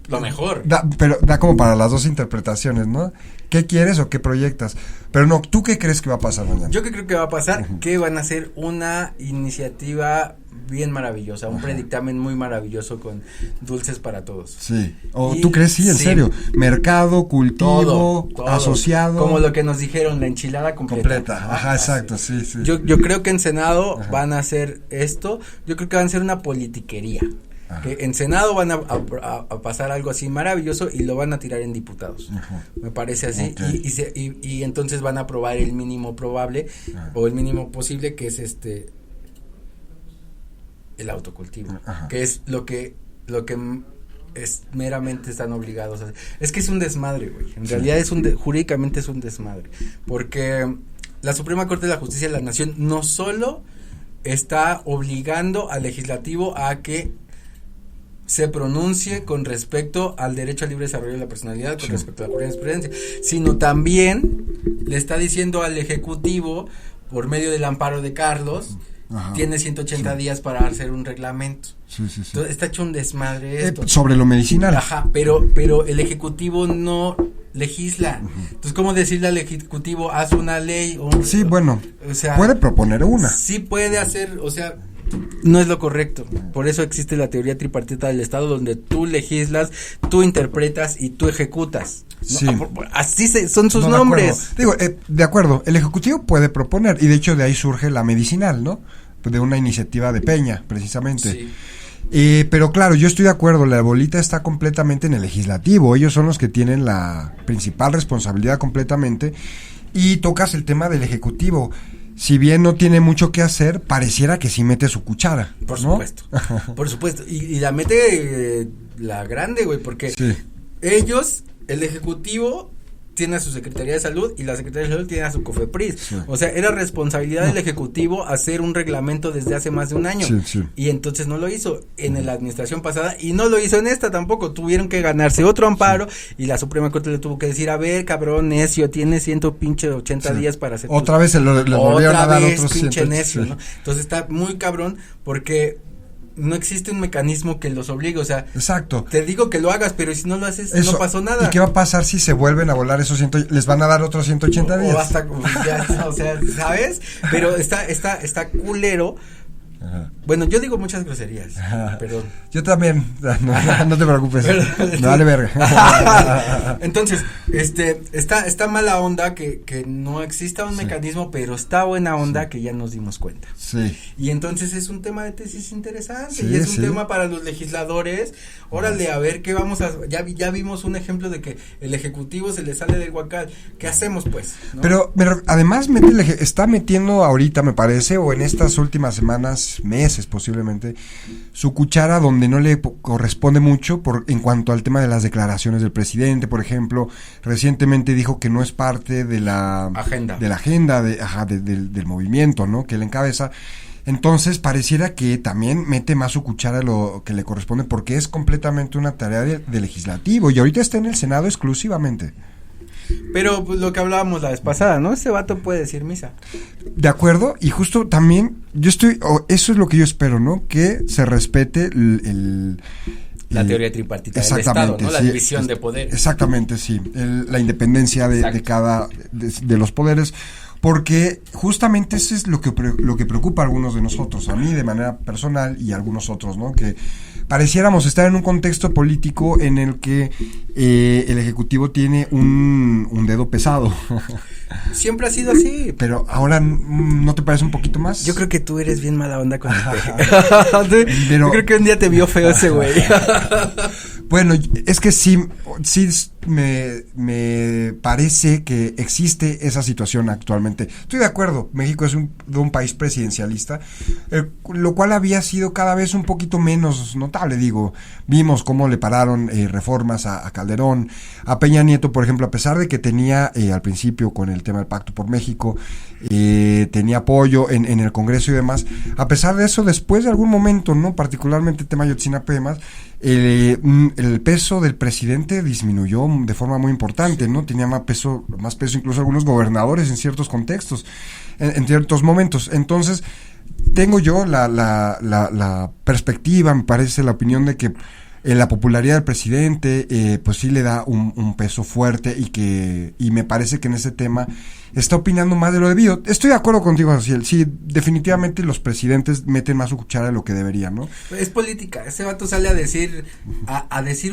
Lo mejor. Pero da como para las dos interpretaciones, ¿no? ¿Qué quieres o qué proyectas? Pero no, ¿tú qué crees que va a pasar mañana? Yo que creo que va a pasar, que van a hacer una iniciativa bien maravillosa, un predictamen muy maravilloso con dulces para todos. Sí. ¿O tú crees, sí, en serio? Mercado, cultivo, todo, asociado. como lo que nos dijeron, la enchilada completa. Ajá, exacto, sí. Yo creo que en Senado van a hacer esto, yo creo que van a hacer una politiquería. Que en Senado van a pasar algo así maravilloso y lo van a tirar en diputados. Me parece así. Okay. Y entonces van a aprobar el mínimo probable o el mínimo posible, que es el autocultivo, que es lo que es meramente están obligados a hacer. Es que es un desmadre, güey. En realidad jurídicamente es un desmadre, porque la Suprema Corte de la Justicia de la Nación no solo está obligando al legislativo a que se pronuncie con respecto al derecho al libre desarrollo de la personalidad, con respecto a la jurisprudencia, sino también le está diciendo al ejecutivo, por medio del amparo de Carlos, tiene 180 días para hacer un reglamento. Sí. Entonces está hecho un desmadre esto. Sobre lo medicinal. Pero el ejecutivo no legisla. Entonces, ¿cómo decirle al ejecutivo, haz una ley? Sí, bueno, o sea, puede proponer una. Sí puede hacer, o sea, no es lo correcto. Por eso existe la teoría tripartita del Estado, donde tú legislas, tú interpretas y tú ejecutas. Sí. Así son sus nombres. De acuerdo, el Ejecutivo puede proponer, y de hecho de ahí surge la medicinal, ¿no? De una iniciativa de Peña, precisamente. Sí. Pero claro, yo estoy de acuerdo, la bolita está completamente en el Legislativo, ellos son los que tienen la principal responsabilidad completamente, y tocas el tema del Ejecutivo. Si bien no tiene mucho que hacer, pareciera que sí mete su cuchara. Por ¿no? supuesto, por supuesto. Y la mete la grande, güey, porque ellos, el Ejecutivo, tiene a su Secretaría de Salud y la Secretaría de Salud tiene a su COFEPRIS. Sí. O sea, era responsabilidad del Ejecutivo hacer un reglamento desde hace más de un año. Sí. Y entonces no lo hizo en la administración pasada y no lo hizo en esta tampoco. Tuvieron que ganarse otro amparo y la Suprema Corte le tuvo que decir, a ver, cabrón, necio, tienes 180 días para hacer. Otra vez le volvieron a dar otros pinche necio, ¿no? Entonces está muy cabrón porque no existe un mecanismo que los obligue, o sea, exacto. Te digo que lo hagas, pero si no lo haces, no pasó nada. ¿Y qué va a pasar si se vuelven a volar esos les van a dar otros 180 días? O hasta, ya, o sea, ¿sabes? Pero está culero. Ajá. Bueno, yo digo muchas groserías, perdón. Yo también, no te preocupes. No vale verga. Entonces, está mala onda que no exista un mecanismo, pero está buena onda que ya nos dimos cuenta. Sí. Y entonces es un tema de tesis interesante y es un tema para los legisladores. Órale, a ver qué vamos a, ya vimos un ejemplo de que el Ejecutivo se le sale del huacal. ¿Qué hacemos pues? ¿No? Pero además está metiendo ahorita, me parece, o en estas últimas semanas, meses posiblemente, su cuchara donde no le corresponde mucho en cuanto al tema de las declaraciones del presidente, por ejemplo. Recientemente dijo que no es parte de la agenda del movimiento, ¿no? Que él encabeza. Entonces pareciera que también mete más su cuchara lo que le corresponde, porque es completamente una tarea de legislativo y ahorita está en el Senado exclusivamente. Pero pues lo que hablábamos la vez pasada, ¿no? Ese vato puede decir misa. De acuerdo, y justo también eso es lo que yo espero, ¿no? Que se respete la teoría tripartita del Estado, ¿no? La división de poderes. Exactamente, sí. La independencia de cada de los poderes, porque justamente eso es lo que preocupa a algunos de nosotros, a mí de manera personal y a algunos otros, ¿no? Que pareciéramos estar en un contexto político en el que el Ejecutivo tiene un dedo pesado. Siempre ha sido así. Pero ahora, ¿no te parece un poquito más? Yo creo que tú eres bien mala onda con Yo creo que un día te vio feo ese güey. Bueno, es que sí me parece que existe esa situación actualmente. Estoy de acuerdo, México es un país presidencialista, lo cual había sido cada vez un poquito menos notable, digo, vimos cómo le pararon reformas a Calderón, a Peña Nieto, por ejemplo, a pesar de que tenía al principio con el tema del Pacto por México, tenía apoyo en el Congreso y demás, a pesar de eso, después de algún momento, ¿no? Particularmente el tema Ayotzinapa y demás, el peso del presidente disminuyó de forma muy importante, ¿no? Tenía más peso incluso algunos gobernadores en ciertos contextos, en ciertos momentos. Entonces, tengo yo la perspectiva, me parece, la opinión de que la popularidad del presidente, pues sí le da un peso fuerte y me parece que en ese tema está opinando más de lo debido. Estoy de acuerdo contigo, Jaciel. Sí, definitivamente los presidentes meten más su cuchara de lo que deberían, ¿no? Es política. Ese vato sale a decir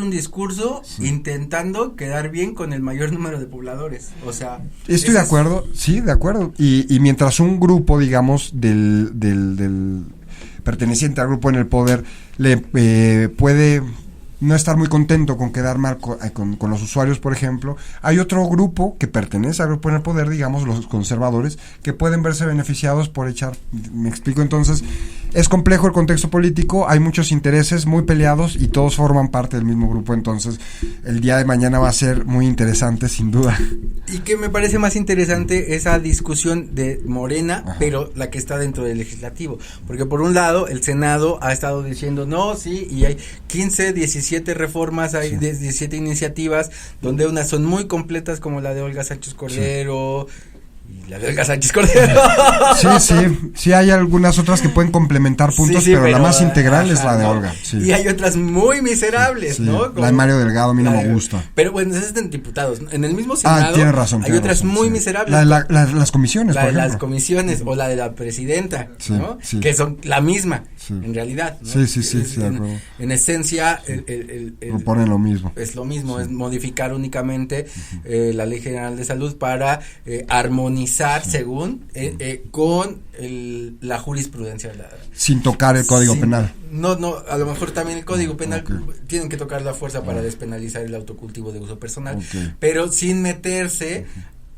un discurso intentando quedar bien con el mayor número de pobladores. O sea, estoy de acuerdo, sí, de acuerdo. Y mientras un grupo, digamos, del perteneciente al grupo en el poder le puede no estar muy contento con quedar mal con los usuarios, por ejemplo, hay otro grupo que pertenece al grupo en el poder, digamos los conservadores, que pueden verse beneficiados por me explico. Entonces es complejo el contexto político, hay muchos intereses muy peleados y todos forman parte del mismo grupo. Entonces el día de mañana va a ser muy interesante, sin duda. Y que me parece más interesante esa discusión de Morena, ajá, pero la que está dentro del legislativo, porque por un lado el Senado ha estado diciendo no, sí, y hay 15, 17 reformas, hay 17 iniciativas, donde unas son muy completas como la de Olga Sánchez Cordero, y la de Olga Sánchez Cordero. Sí, hay algunas otras que pueden complementar puntos, pero la más integral es la de Olga. Sí. Y hay otras muy miserables, ¿no? Como la de Mario Delgado a mí no me gusta. Pero bueno, esas es en diputados. En el mismo Senado tienes razón, hay otras muy miserables. Las comisiones, por ejemplo. Las comisiones o la de la presidenta, ¿no? Sí. Que son la misma, en realidad, ¿no? Sí, de acuerdo. En esencia, proponen lo mismo. Es lo mismo, es modificar únicamente la Ley General de Salud para armonizar según con la jurisprudencia. Sin tocar el Código Penal. No, a lo mejor también el Código Penal tienen que tocar la fuerza para despenalizar el autocultivo de uso personal, pero sin meterse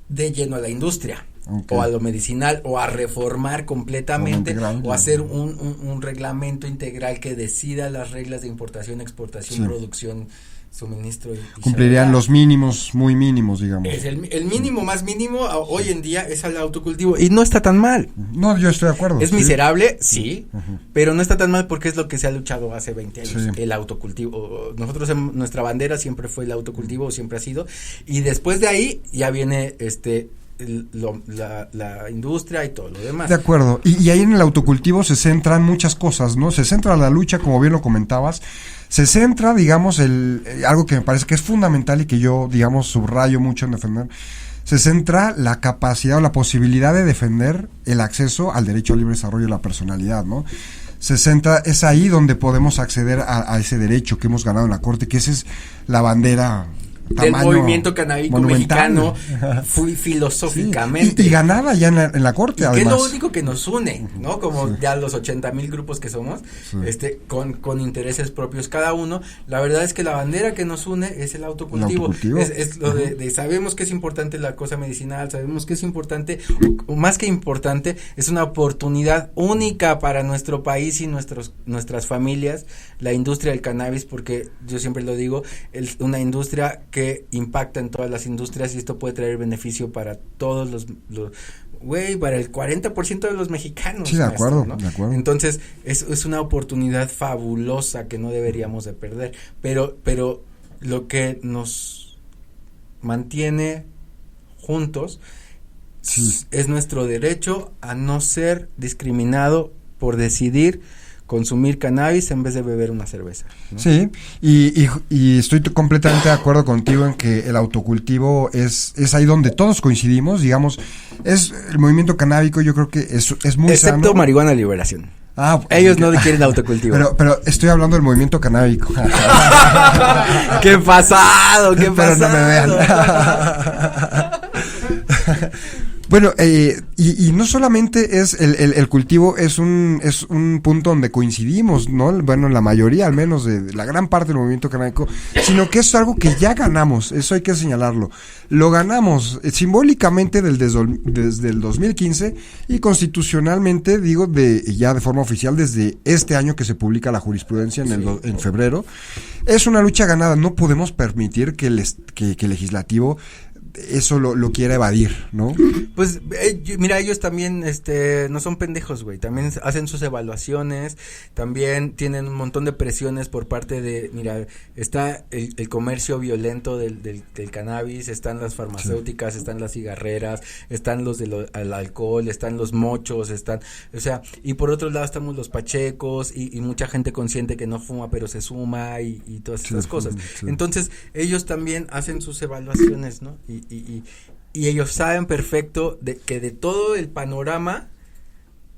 de lleno a la industria. O a lo medicinal, o a reformar completamente, o hacer un reglamento integral que decida las reglas de importación, exportación, producción, suministro. Cumplirían los mínimos, muy mínimos, digamos. Es el mínimo más mínimo hoy en día es el autocultivo, y no está tan mal. No, yo estoy de acuerdo. Es miserable, sí, pero no está tan mal porque es lo que se ha luchado hace 20 años, el autocultivo. Nosotros, nuestra bandera siempre fue el autocultivo, siempre ha sido, y después de ahí ya viene la industria y todo lo demás. De acuerdo, y ahí en el autocultivo se centran muchas cosas, ¿no? Se centra la lucha, como bien lo comentabas, se centra, digamos, algo que me parece que es fundamental y que yo, digamos, subrayo mucho en defender, se centra la capacidad o la posibilidad de defender el acceso al derecho al libre desarrollo de la personalidad, ¿no? Se centra, es ahí donde podemos acceder a ese derecho que hemos ganado en la Corte, que esa es la bandera del movimiento canábico mexicano, filosóficamente. Y ganaba ya en la Corte, además. Que es lo único que nos une, ¿no? Como ya los 80,000 grupos que somos, con intereses propios cada uno. La verdad es que la bandera que nos une es el autocultivo. Es lo de sabemos que es importante la cosa medicinal, sabemos que es importante, o más que importante, es una oportunidad única para nuestro país y nuestras familias, la industria del cannabis, porque yo siempre lo digo, es una industria que impacta en todas las industrias, y esto puede traer beneficio para todos para el 40% de los mexicanos. Sí, de acuerdo, ¿no? De acuerdo. Entonces, es una oportunidad fabulosa que no deberíamos de perder, pero lo que nos mantiene juntos es nuestro derecho a no ser discriminado por decidir consumir cannabis en vez de beber una cerveza, ¿no? Sí, y estoy completamente de acuerdo contigo en que el autocultivo es ahí donde todos coincidimos, digamos, es el movimiento canábico, yo creo que es muy excepto sano. Marihuana Liberación. Ellos no quieren autocultivo. Pero estoy hablando del movimiento canábico. ¡Qué pasado! ¡Qué pasado! Pero no me vean. Bueno, y no solamente es el cultivo, es un punto donde coincidimos, ¿no? Bueno, la mayoría, al menos, de la gran parte del movimiento canábico, sino que es algo que ya ganamos, eso hay que señalarlo. Lo ganamos simbólicamente desde el 2015 y constitucionalmente, digo, ya de forma oficial desde este año que se publica la jurisprudencia en febrero. Es una lucha ganada, no podemos permitir que el legislativo eso lo quiera evadir, ¿no? Pues mira, ellos también no son pendejos, güey, también hacen sus evaluaciones, también tienen un montón de presiones por parte de, mira, está el comercio violento del cannabis, están las farmacéuticas, están las cigarreras, están los el alcohol, están los mochos, o sea, y por otro lado estamos los pachecos y mucha gente consciente que no fuma pero se suma y todas esas cosas. Sí. Entonces, ellos también hacen sus evaluaciones, ¿no? Y ellos saben perfecto que de todo el panorama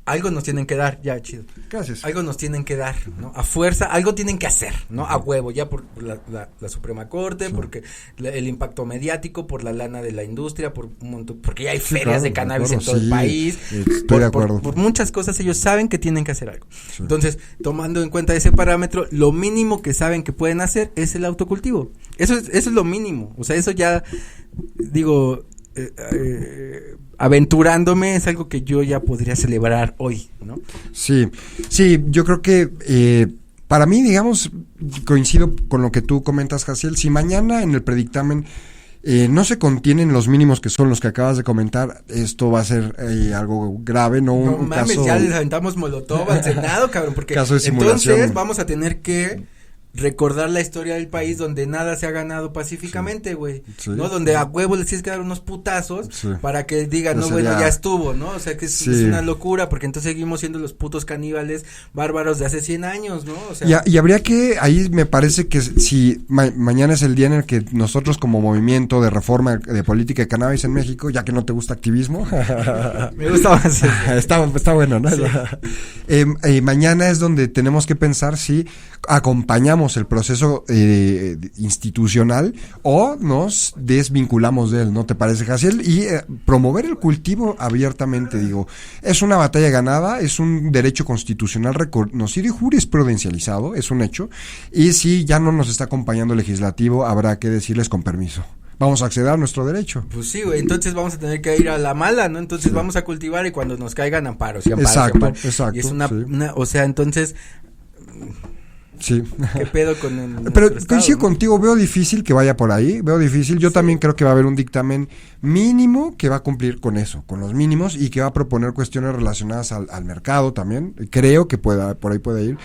algo nos tienen que dar, ya, chido. Gracias. Algo nos tienen que dar, ¿no? A fuerza, algo tienen que hacer, ¿no? A huevo, ya por la Suprema Corte, sí. Porque el impacto mediático, por la lana de la industria, por un montón, porque ya hay ferias de cannabis en todo el país. Estoy de acuerdo. Por muchas cosas ellos saben que tienen que hacer algo. Sí. Entonces, tomando en cuenta ese parámetro, lo mínimo que saben que pueden hacer es el autocultivo. Eso es lo mínimo. O sea, eso ya, digo, aventurándome es algo que yo ya podría celebrar hoy, ¿no? Sí, yo creo que para mí, digamos, coincido con lo que tú comentas, Jaciel. Si mañana en el predictamen no se contienen los mínimos que son los que acabas de comentar, esto va a ser algo grave, ¿no? No mames, ya les aventamos molotov al Senado, cabrón, porque caso de simulación. Entonces vamos a tener que recordar la historia del país donde nada se ha ganado pacíficamente, güey, sí. ¿No? Donde a huevo les tienes que dar unos putazos para que digan, no, bueno, ya estuvo, ¿no? O sea, que es una locura, porque entonces seguimos siendo los putos caníbales bárbaros de hace 100 años, ¿no? O sea, y habría que, ahí me parece que si mañana es el día en el que nosotros como movimiento de reforma de política de cannabis en México, ya que no te gusta activismo. Me gusta más. Está bueno, ¿no? Sí. Mañana es donde tenemos que pensar si acompañamos el proceso institucional o nos desvinculamos de él, ¿no te parece, Jaciel? Y promover el cultivo abiertamente, digo, es una batalla ganada, es un derecho constitucional reconocido y jurisprudencializado, es un hecho, y si ya no nos está acompañando el legislativo, habrá que decirles con permiso. Vamos a acceder a nuestro derecho. Pues sí, güey, entonces vamos a tener que ir a la mala, ¿no? Entonces vamos a cultivar y cuando nos caigan amparos y amparos. Exacto. Y es o sea, entonces... Sí. ¿Qué pedo con el Pero coincido contigo, veo difícil que vaya por ahí, yo también creo que va a haber un dictamen mínimo que va a cumplir con eso, con los mínimos y que va a proponer cuestiones relacionadas al mercado también, creo que por ahí puede ir,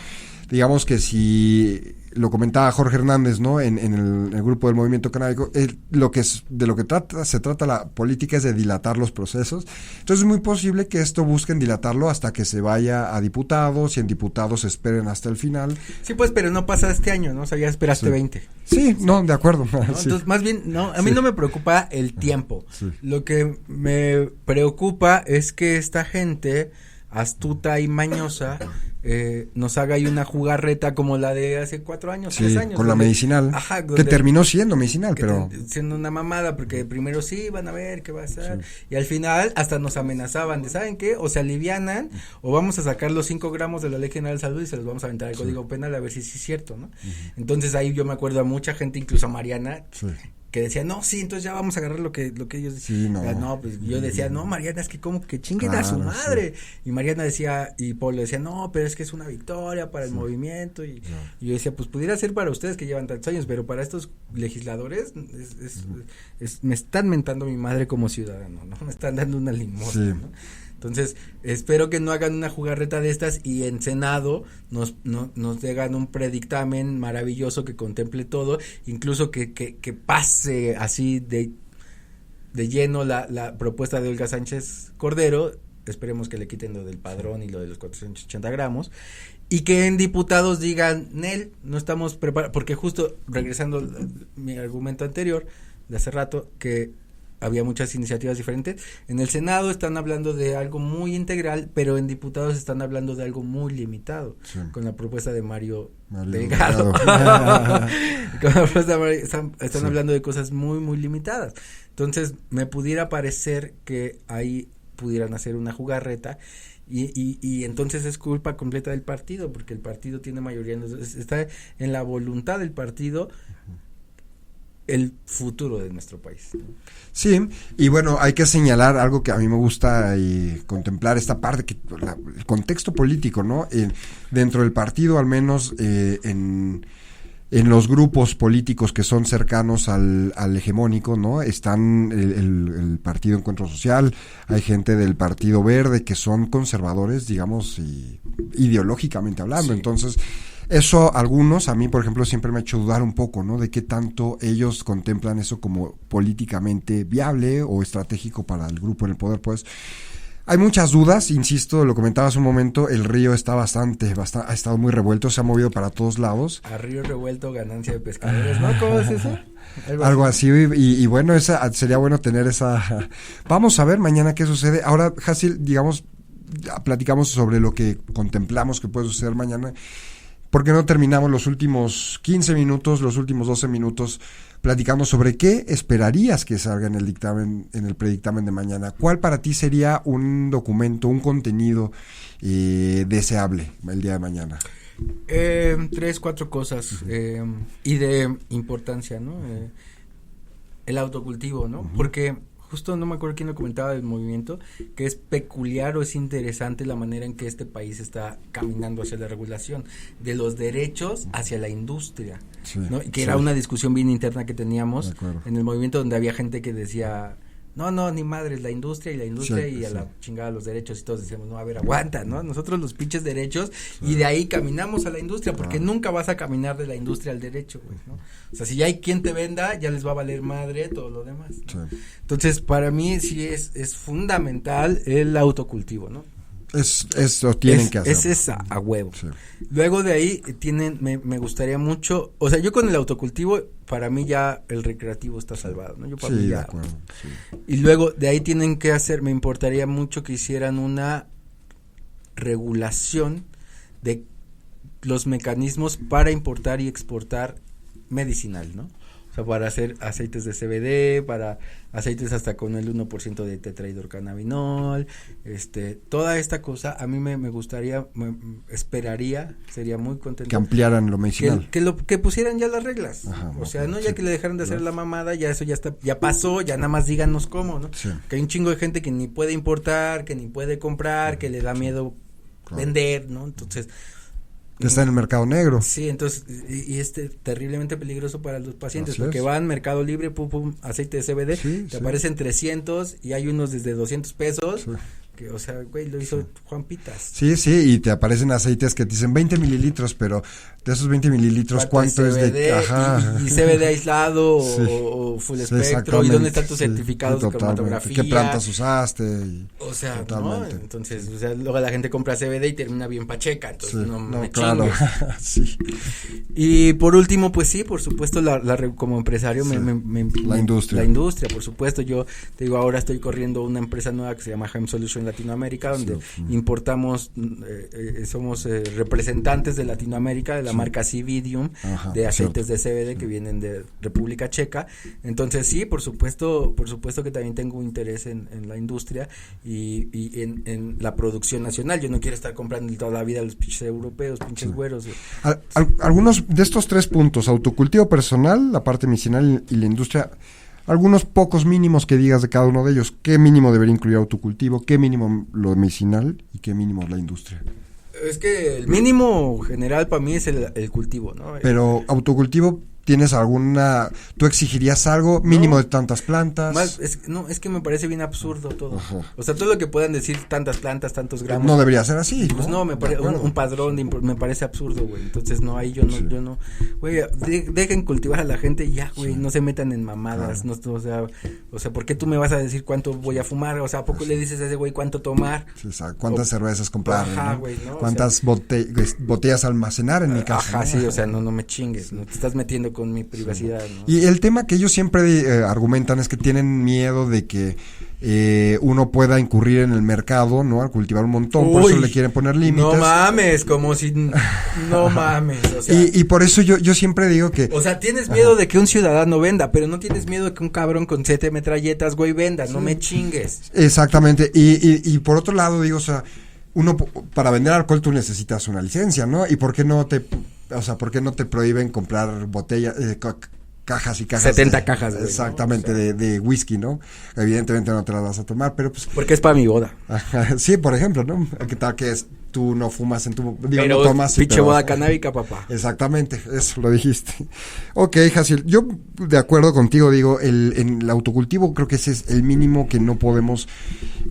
digamos que si lo comentaba Jorge Hernández, ¿no? En el grupo del movimiento canábico, de lo que se trata la política es de dilatar los procesos. Entonces es muy posible que esto busquen dilatarlo hasta que se vaya a diputados y en diputados esperen hasta el final. Sí, pues, pero no pasa este año, ¿no? O sea, ya esperaste 20. Sí, no, de acuerdo. ¿No? Sí. Entonces, más bien, no, a mí no me preocupa el tiempo. Sí. Lo que me preocupa es que esta gente astuta y mañosa nos haga ahí una jugarreta como la de hace 4 años, 3 años. Con la medicinal, ajá, que terminó siendo medicinal, pero... Siendo una mamada, porque primero sí, van a ver qué va a ser, y al final hasta nos amenazaban de, ¿saben qué? O se alivianan, o vamos a sacar los 5 gramos de la Ley General de Salud y se los vamos a aventar al Código Penal a ver si es cierto, ¿no? Entonces ahí yo me acuerdo a mucha gente, incluso a Mariana, que decía, no, sí, entonces ya vamos a agarrar lo que ellos decían. Sí, no, pues yo decía, no, Mariana, es que como que chinguen a su madre. Sí. Y Mariana decía, y Pablo decía, no, pero es que es una victoria para el movimiento. Y yo decía, pues pudiera ser para ustedes que llevan tantos años, pero para estos legisladores me están mentando mi madre como ciudadano, ¿no? Me están dando una limosna, ¿no? Entonces, espero que no hagan una jugarreta de estas y en Senado nos hagan un predictamen maravilloso que contemple todo, incluso que pase así de lleno la propuesta de Olga Sánchez Cordero, esperemos que le quiten lo del padrón y lo de los 480 gramos, y que en diputados digan, Nel, no estamos preparados, porque justo regresando a mi argumento anterior de hace rato, que había muchas iniciativas diferentes. En el Senado están hablando de algo muy integral, pero en diputados están hablando de algo muy limitado, con la propuesta de Mario Delgado. Con la propuesta de Mario, están hablando de cosas muy, muy limitadas. Entonces, me pudiera parecer que ahí pudieran hacer una jugarreta y entonces es culpa completa del partido, porque el partido tiene mayoría, entonces está en la voluntad del partido el futuro de nuestro país. Sí, y bueno, hay que señalar algo que a mí me gusta y contemplar esta parte, que el contexto político, ¿no? Dentro del partido, al menos en los grupos políticos que son cercanos al hegemónico, ¿no? Están el Partido Encuentro Social, hay gente del Partido Verde que son conservadores, digamos, ideológicamente hablando. Sí. Entonces, eso a mí, por ejemplo, siempre me ha hecho dudar un poco, ¿no? De qué tanto ellos contemplan eso como políticamente viable o estratégico para el grupo en el poder, pues. Hay muchas dudas, insisto, lo comentaba hace un momento, el río está ha estado muy revuelto, se ha movido para todos lados. A río revuelto, ganancia de pescadores, ¿no? ¿Cómo es eso? Algo así, y bueno, sería bueno tener esa... Vamos a ver mañana qué sucede. Ahora, Jaciel, digamos, platicamos sobre lo que contemplamos que puede suceder mañana. ¿Por qué no terminamos los últimos 15 minutos, los últimos 12 minutos platicando sobre qué esperarías que salga en el dictamen, en el predictamen de mañana? ¿Cuál para ti sería un documento, un contenido deseable el día de mañana? 3, 4 cosas y de importancia, ¿no? El autocultivo, ¿no? Porque justo no me acuerdo quién lo comentaba del movimiento, que es peculiar o es interesante la manera en que este país está caminando hacia la regulación de los derechos hacia la industria, sí, ¿no? Que era una discusión bien interna que teníamos en el movimiento, donde había gente que decía, no, ni madres, la industria y a la chingada los derechos, y todos decíamos, no, a ver, aguanta, ¿no? Nosotros los pinches derechos, y de ahí caminamos a la industria, porque nunca vas a caminar de la industria al derecho, güey, ¿no? O sea, si ya hay quien te venda, ya les va a valer madre todo lo demás, ¿no? Sí. Entonces, para mí sí es fundamental el autocultivo, ¿no? Eso tienen que hacer. Es esa, a huevo. Sí. Luego de ahí me gustaría mucho, o sea, yo con el autocultivo, para mí ya el recreativo está salvado, ¿no? Yo para mí ya. De acuerdo, sí. Y luego de ahí tienen que hacer, me importaría mucho que hicieran una regulación de los mecanismos para importar y exportar medicinal, ¿no? O sea, para hacer aceites de CBD, para aceites hasta con el 1% de tetrahidrocannabinol, toda esta cosa, a mí me gustaría, esperaría, sería muy contento. Que ampliaran lo medicinal. Que pusieran ya las reglas. Ajá, o sea, no ya que le dejaran de hacer la mamada, ya eso ya pasó, ya nada más díganos cómo, ¿no? Sí. Que hay un chingo de gente que ni puede importar, que ni puede comprar, que le da miedo vender, ¿no? Entonces, que está en el mercado negro. Sí, entonces, y es terriblemente peligroso para los pacientes, porque van Mercado Libre, pum, aceite de CBD, te aparecen 300 y hay unos desde 200 pesos, que, o sea, güey, lo hizo Juan Pitas. Sí, y te aparecen aceites que te dicen 20 mililitros, pero de esos 20 mililitros, ¿cuánto es de...? Ajá. Y CBD aislado o full espectro, y dónde están tus certificados de cromatografía. ¿Qué plantas usaste? O sea, totalmente. ¿No? Entonces, o sea, luego la gente compra CBD y termina bien pacheca, entonces no me claro. Sí. Y por último, pues sí, por supuesto, como empresario la industria. La industria, por supuesto. Yo te digo, ahora estoy corriendo una empresa nueva que se llama Hemp Solution Latinoamérica, donde importamos, somos representantes de Latinoamérica, de la marca Cividium, de aceites de CBD que vienen de República Checa. Entonces sí, por supuesto que también tengo interés en la industria y en la producción nacional. Yo no quiero estar comprando toda la vida a los pinches europeos, pinches güeros. Algunos de estos 3 puntos, autocultivo personal, la parte medicinal y la industria, algunos pocos mínimos que digas de cada uno de ellos. ¿Qué mínimo debería incluir autocultivo? ¿Qué mínimo lo medicinal? ¿Y qué mínimo la industria? Es que el mínimo general para mí es el cultivo, ¿no? Pero autocultivo, ¿tienes alguna, tú exigirías algo mínimo de tantas plantas? Es que me parece bien absurdo todo. Ajá. O sea, todo lo que puedan decir tantas plantas, tantos gramos. No debería ser así. Pues no, me parece un padrón me parece absurdo, güey. Entonces no, ahí yo no, güey, dejen cultivar a la gente y ya, güey, no se metan en mamadas, no, o sea, ¿por qué tú me vas a decir cuánto voy a fumar? O sea, ¿a poco le dices a ese güey cuánto tomar? Sí, ¿cuántas cervezas comprar? Ajá, ¿no? Güey, ¿no? ¿Cuántas botellas almacenar en mi casa? Ajá, ¿no? Sí, o sea, no me chingues, no te estás metiendo con mi privacidad, ¿no? Y el tema que ellos siempre argumentan es que tienen miedo de que uno pueda incurrir en el mercado, ¿no? Al cultivar un montón, por eso le quieren poner límites. No mames, como si... No mames, o sea... Y por eso yo siempre digo que... O sea, tienes miedo de que un ciudadano venda, pero no tienes miedo de que un cabrón con 7 metralletas, güey, venda, no me chingues. Exactamente, y por otro lado digo, o sea, uno para vender alcohol tú necesitas una licencia, ¿no? ¿Y por qué no te prohíben comprar botellas, cajas y cajas? 70 cajas, güey, exactamente, ¿no? O sea, de whisky, ¿no? Evidentemente no te las vas a tomar, pero pues... Porque es para mi boda. Sí, por ejemplo, ¿no? ¿Qué tal que tú no fumas en tu... Pero no tomas... pinche boda canábica, papá. Exactamente, eso lo dijiste. Ok, Jaciel, yo de acuerdo contigo, digo, en el autocultivo creo que ese es el mínimo que no podemos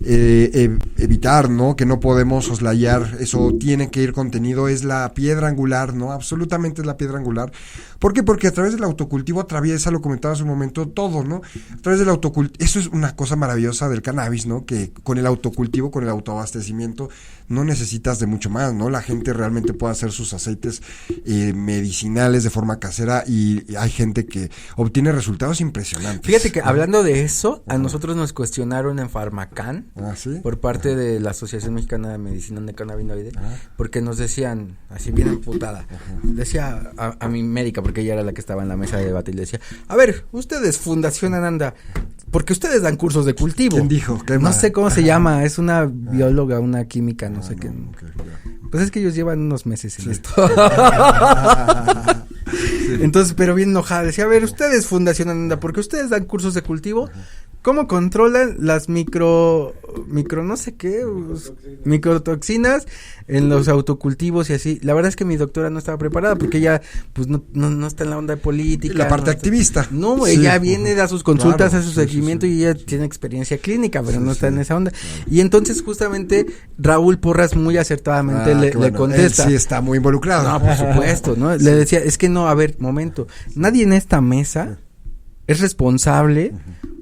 evitar, ¿no? Que no podemos soslayar, eso tiene que ir contenido, es la piedra angular, ¿no? Absolutamente es la piedra angular. ¿Por qué? Porque a través del autocultivo atraviesa, lo comentaba hace un momento, todo, ¿no? A través del autocultivo, eso es una cosa maravillosa del cannabis, ¿no? Que con el autocultivo, con el autoabastecimiento, no necesitas de mucho más, ¿no? La gente realmente puede hacer sus aceites medicinales de forma casera y hay gente que obtiene resultados impresionantes. Fíjate que hablando de eso, a nosotros nos cuestionaron en Farmacán, ¿sí? Por parte de la Asociación Mexicana de Medicina de Cannabinoide, porque nos decían, así bien emputada, decía a mi médica, porque ella era la que estaba en la mesa de debate, y le decía, a ver, ustedes, Fundación Ananda, porque ustedes dan cursos de cultivo. ¿Quién dijo? No sé cómo se llama, es una bióloga, una química, no sé qué. Pues es que ellos llevan unos meses en esto. Entonces, pero bien enojada, decía, a ver, ustedes, Fundación Ananda, porque ustedes dan cursos de cultivo, ¿cómo controlan las micro no sé qué, microtoxinas en los autocultivos y así? La verdad es que mi doctora no estaba preparada porque ella pues no está en la onda de política. La parte activista. No, sí. Ella viene a sus consultas, claro, a su seguimiento y ella tiene experiencia clínica, pero no está en esa onda. Y entonces justamente Raúl Porras muy acertadamente le contesta. Él sí está muy involucrado. No, por supuesto, ¿no? Le decía, es que no, a ver, momento, nadie en esta mesa es responsable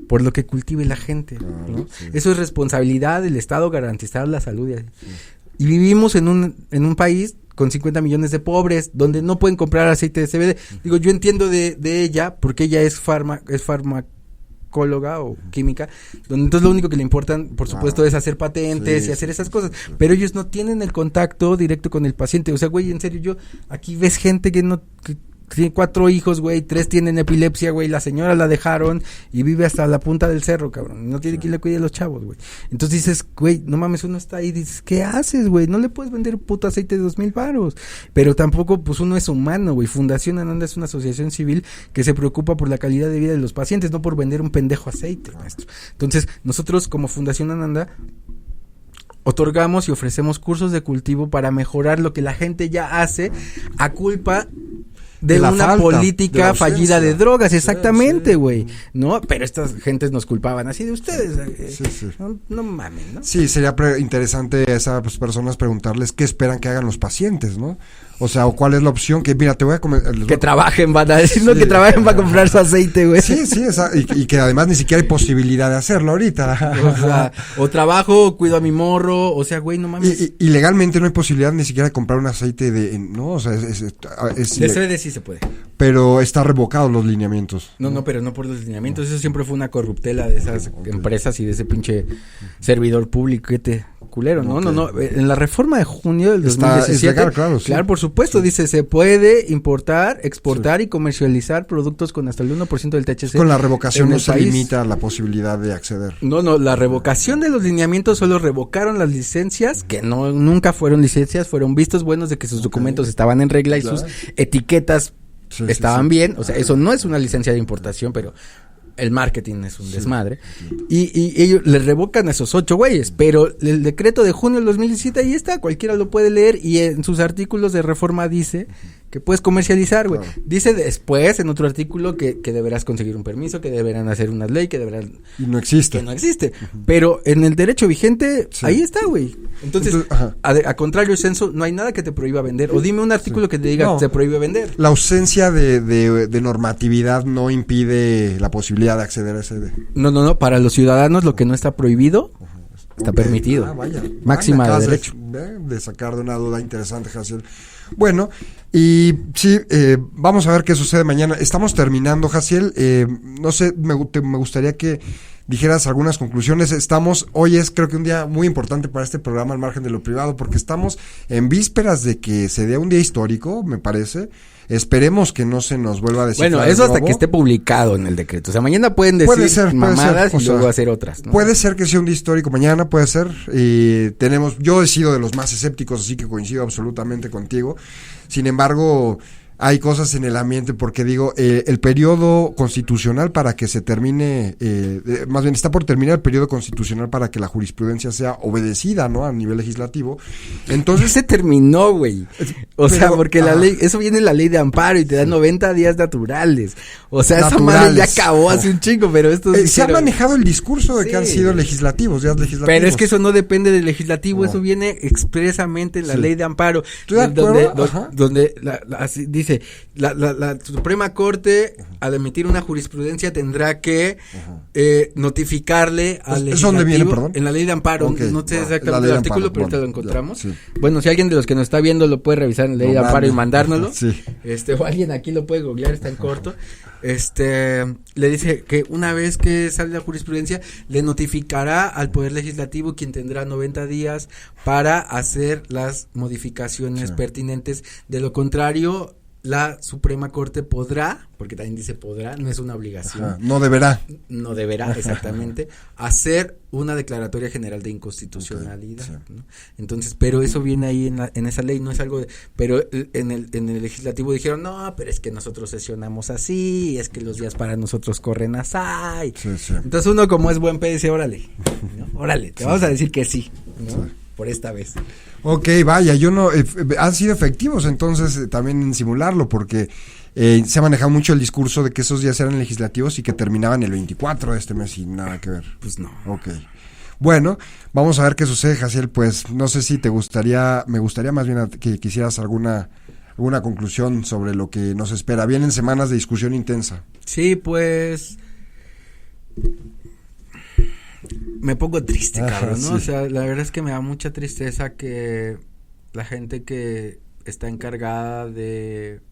por lo que cultive la gente, ¿no? Sí. Eso es responsabilidad del Estado garantizar la salud. Y vivimos en un país con 50 millones de pobres, donde no pueden comprar aceite de CBD. Digo, yo entiendo de ella, porque ella es farmacóloga o química, donde entonces lo único que le importan, por supuesto, es hacer patentes y hacer esas cosas, pero ellos no tienen el contacto directo con el paciente. O sea, güey, en serio, aquí ves gente que tiene 4 hijos, güey, 3 tienen epilepsia, güey, la señora la dejaron y vive hasta la punta del cerro, cabrón, no tiene quien le cuide a los chavos, güey. Entonces dices, güey, no mames, uno está ahí y dices, ¿qué haces, güey? No le puedes vender puto aceite de 2,000 varos, pero tampoco, pues uno es humano, güey. Fundación Ananda es una asociación civil que se preocupa por la calidad de vida de los pacientes, no por vender un pendejo aceite, maestro. Entonces, nosotros como Fundación Ananda otorgamos y ofrecemos cursos de cultivo para mejorar lo que la gente ya hace a culpa de una política fallida de drogas, exactamente, güey, ¿no? Pero estas gentes nos culpaban así de ustedes. No mames, ¿no? Sí, sería interesante a esas personas preguntarles qué esperan que hagan los pacientes, ¿no? O sea, o cuál es la opción que, mira, te voy a comer. Que trabajen, van a decir, no, que trabajen para comprar su aceite, güey. Sí, y que además ni siquiera hay posibilidad de hacerlo ahorita. O sea, o trabajo, cuido a mi morro, o sea, güey, no mames. Y legalmente no hay posibilidad ni siquiera de comprar un aceite no, o sea, es de CBD sí se puede. Pero está revocado los lineamientos. No, pero no por los lineamientos, eso siempre fue una corruptela de esas empresas y de ese pinche servidor público culero, ¿no? No, en la reforma de junio del 2017. Es legal, claro, sí. Claro, por supuesto, dice, se puede importar, exportar y comercializar productos con hasta el 1% del THC. Con la revocación no se limita la posibilidad de acceder. No, la revocación de los lineamientos solo revocaron las licencias, que nunca fueron licencias, fueron vistos buenos de que sus documentos estaban en regla y sus etiquetas estaban bien. O sea, eso no es una licencia de importación, pero el marketing es un desmadre. Y ellos le revocan a esos 8 güeyes, pero el decreto de junio del 2017 ahí está, cualquiera lo puede leer y en sus artículos de reforma dice que puedes comercializar, güey. Dice después en otro artículo que deberás conseguir un permiso, que deberán hacer una ley, que deberán... Y no existe. Que no existe. Pero en el derecho vigente, ahí está, güey. Entonces a contrario censo, no hay nada que te prohíba vender. O dime un artículo que te diga que se prohíbe vender. La ausencia de normatividad no impide la posibilidad de acceder a ese... No. Para los ciudadanos lo que no está prohibido... Está permitido. Vaya. Máxima de derecho. De sacar de una duda interesante, Jaciel. Bueno, Y sí, vamos a ver qué sucede mañana. Estamos terminando, Jaciel. No sé, me gustaría que dijeras algunas conclusiones. Hoy es creo que un día muy importante para este programa al margen de lo privado, porque estamos en vísperas de que se dé un día histórico, me parece. Esperemos que no se nos vuelva a decir. Bueno, eso hasta que esté publicado en el decreto. O sea, mañana pueden decir mamadas y luego hacer otras, ¿no? Puede ser que sea un día histórico mañana, puede ser. Yo he sido de los más escépticos, así que coincido absolutamente contigo. Sin embargo, hay cosas en el ambiente porque digo, el periodo constitucional para que se termine, más bien está por terminar el periodo constitucional para que la jurisprudencia sea obedecida, ¿no? A nivel legislativo. Entonces se terminó, güey. O sea, porque la ley, eso viene en la ley de amparo y te da 90 días naturales. O sea, esa madre ya acabó hace un chingo, pero esto se ha manejado el discurso de que han sido legislativos, días legislativos. Pero es que eso no depende del legislativo, eso viene expresamente en la ley de amparo. ¿Tú de acuerdo? Donde así dice, la Suprema Corte al emitir una jurisprudencia tendrá que notificarle al legislativo. ¿Dónde viene, perdón? En la ley de amparo, no sé exactamente el artículo, pero ahorita lo encontramos. Sí. Bueno, si alguien de los que nos está viendo lo puede revisar en la ley de amparo y mandárnoslo. Sí. O alguien aquí lo puede googlear, está en corto. Le dice que una vez que sale la jurisprudencia, le notificará al Poder Legislativo, quien tendrá 90 días para hacer las modificaciones pertinentes. De lo contrario, la Suprema Corte podrá, porque también dice podrá, no es una obligación. No deberá. No deberá, exactamente, hacer una declaratoria general de inconstitucionalidad, ¿no? Entonces, pero eso viene ahí en esa ley, no es algo pero en el legislativo dijeron, no, pero es que nosotros sesionamos así, es que los días para nosotros corren así. Sí. Entonces uno como es buen pedo dice, órale, ¿no? Órale, te vamos a decir que sí, ¿no? Por esta vez. Ok, vaya, han sido efectivos entonces también en simularlo, porque se ha manejado mucho el discurso de que esos días eran legislativos y que terminaban el 24 de este mes y nada que ver. Pues no. Ok. Bueno, vamos a ver qué sucede, Jaciel. Pues no sé si me gustaría más bien que quisieras alguna conclusión sobre lo que nos espera. Vienen semanas de discusión intensa. Sí, pues me pongo triste, cabrón, ¿no? Sí. O sea, la verdad es que me da mucha tristeza que la gente que está encargada de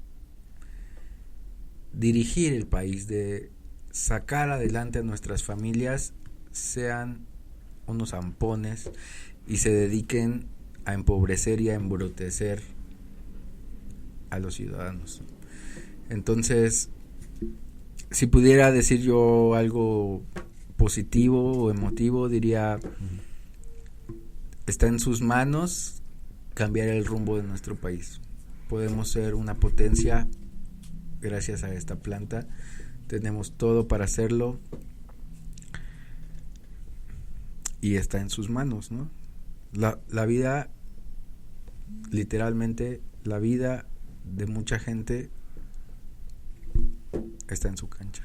dirigir el país, de sacar adelante a nuestras familias, sean unos zampones y se dediquen a empobrecer y a embrutecer a los ciudadanos. Entonces, si pudiera decir yo algo positivo o emotivo, diría, está en sus manos cambiar el rumbo de nuestro país. Podemos ser una potencia gracias a esta planta, tenemos todo para hacerlo y está en sus manos, ¿no? La vida, literalmente, la vida de mucha gente está en su cancha.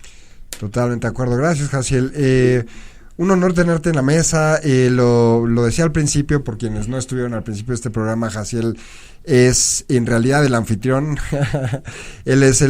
Totalmente de acuerdo, gracias, Jaciel. Un honor tenerte en la mesa, lo decía al principio, por quienes no estuvieron al principio de este programa, Jaciel es en realidad el anfitrión. Él es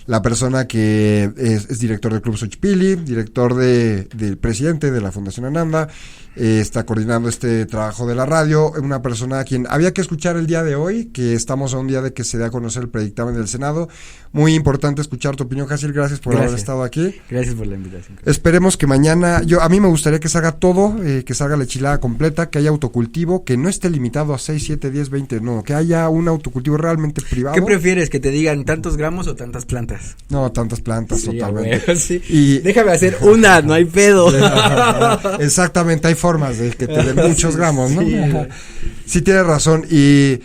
la persona que es director del Club Xochipilli, director del presidente de la Fundación Ananda, está coordinando este trabajo de la radio, una persona a quien había que escuchar el día de hoy, que estamos a un día de que se dé a conocer el predictamen del Senado. Muy importante escuchar tu opinión, Jaciel, gracias por haber estado aquí. Gracias por la invitación. Esperemos que mañana, a mí me gustaría que salga todo, que salga la enchilada completa, que haya autocultivo, que no esté limitado a 6, 7, 10, 20, no, que haya un autocultivo realmente privado. ¿Qué prefieres, que te digan tantos gramos o tantas plantas? No, tantas plantas, sí, totalmente. Sí. Y déjame hacer una, no hay pedo. Exactamente, hay formas de que te den muchos gramos, ¿no? Sí, tienes razón. Y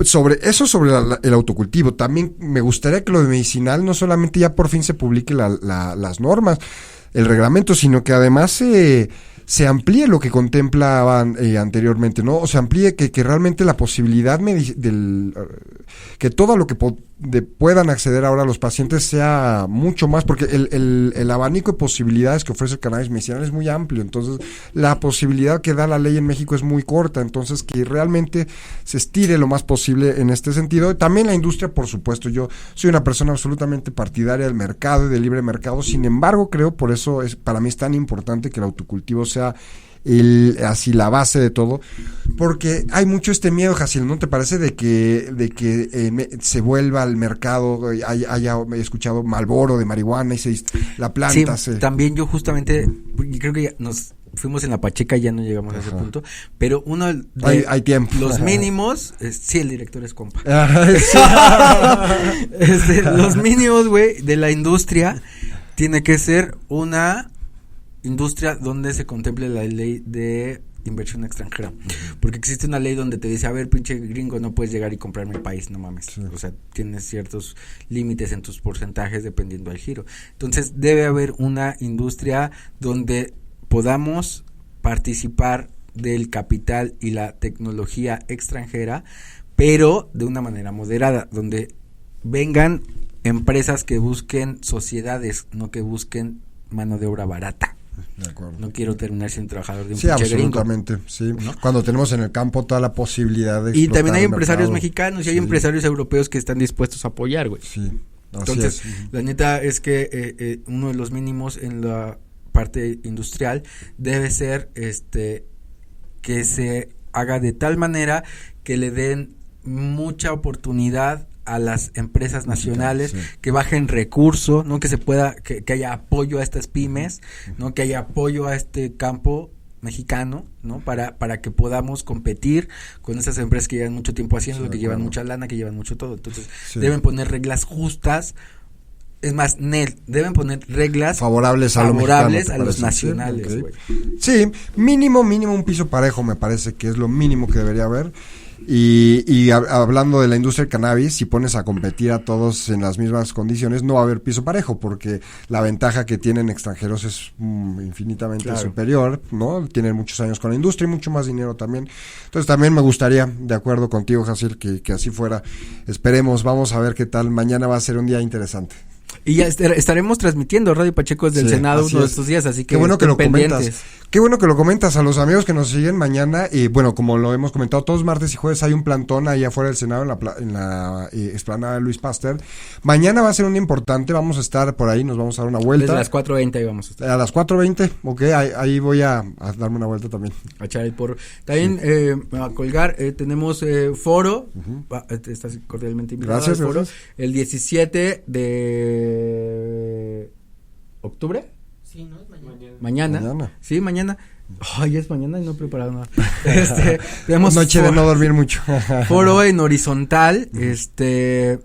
sobre el autocultivo, también me gustaría que lo de medicinal no solamente ya por fin se publique las normas, el reglamento, sino que además se amplíe lo que contemplaban anteriormente, ¿no? O sea, amplíe que realmente la posibilidad que todo lo que puedan acceder ahora los pacientes sea mucho más, porque el abanico de posibilidades que ofrece el cannabis medicinal es muy amplio, entonces la posibilidad que da la ley en México es muy corta, entonces que realmente se estire lo más posible en este sentido. También la industria, por supuesto, yo soy una persona absolutamente partidaria del mercado y del libre mercado, sin embargo creo, por eso para mí es tan importante que el autocultivo sea así la base de todo, porque hay mucho este miedo, Jaciel, ¿no te parece? De que se vuelva al mercado, he escuchado Marlboro de marihuana y la planta sí, también yo justamente, creo que nos fuimos en la Pacheca y ya no llegamos a ese punto, pero uno de hay tiempo. Los mínimos, sí, el director es compa. Sí. Los mínimos, güey, de la industria tiene que ser una industria donde se contemple la ley de inversión extranjera, porque existe una ley donde te dice, a ver, pinche gringo, no puedes llegar y comprarme el país, no mames, sí. O sea, tienes ciertos límites en tus porcentajes dependiendo del giro. Entonces debe haber una industria donde podamos participar del capital y la tecnología extranjera, pero de una manera moderada, donde vengan empresas que busquen sociedades, no que busquen mano de obra barata. De acuerdo. No quiero terminar siendo trabajador de un sí, absolutamente, gringo, sí, ¿no? Cuando tenemos en el campo toda la posibilidad de y también hay empresarios mexicanos y hay empresarios europeos que están dispuestos a apoyar, güey. Sí. Entonces, la neta es que uno de los mínimos en la parte industrial debe ser que se haga de tal manera que le den mucha oportunidad a las empresas nacionales, sí. Que bajen recursos, no que se pueda, que haya apoyo a estas pymes, no que haya apoyo a este campo mexicano, ¿no? Para que podamos competir con esas empresas que llevan mucho tiempo haciendo, sí, que llevan mucha lana, que llevan mucho todo. Entonces, sí. Deben poner reglas justas. Es más, deben poner reglas favorables a los nacionales, güey. Sí, mínimo un piso parejo me parece que es lo mínimo que debería haber. Y hablando de la industria del cannabis, si pones a competir a todos en las mismas condiciones, no va a haber piso parejo, porque la ventaja que tienen extranjeros es infinitamente superior, ¿no? Tienen muchos años con la industria y mucho más dinero también. Entonces también me gustaría, de acuerdo contigo, Jaciel, que así fuera. Esperemos, vamos a ver qué tal. Mañana va a ser un día interesante. Y ya estaremos transmitiendo Radio Pacheco desde el Senado uno de estos días, así que qué bueno que lo comentas. Qué bueno que lo comentas a los amigos que nos siguen mañana. Bueno, como lo hemos comentado, todos martes y jueves hay un plantón ahí afuera del Senado en la explanada de Luis Pasteur. Mañana va a ser un día importante, vamos a estar por ahí, nos vamos a dar una vuelta. Desde las 4:20 ahí vamos a estar. A las 4:20, ok, ahí voy a darme una vuelta también. A echar el porro. También me va a colgar, tenemos foro, estás cordialmente invitado. Gracias, al foro, gracias. El 17 de octubre. Sí, ¿no? Mañana. Sí, mañana. Ay, es mañana y no he preparado nada. Tenemos noche de no dormir mucho. Foro en horizontal,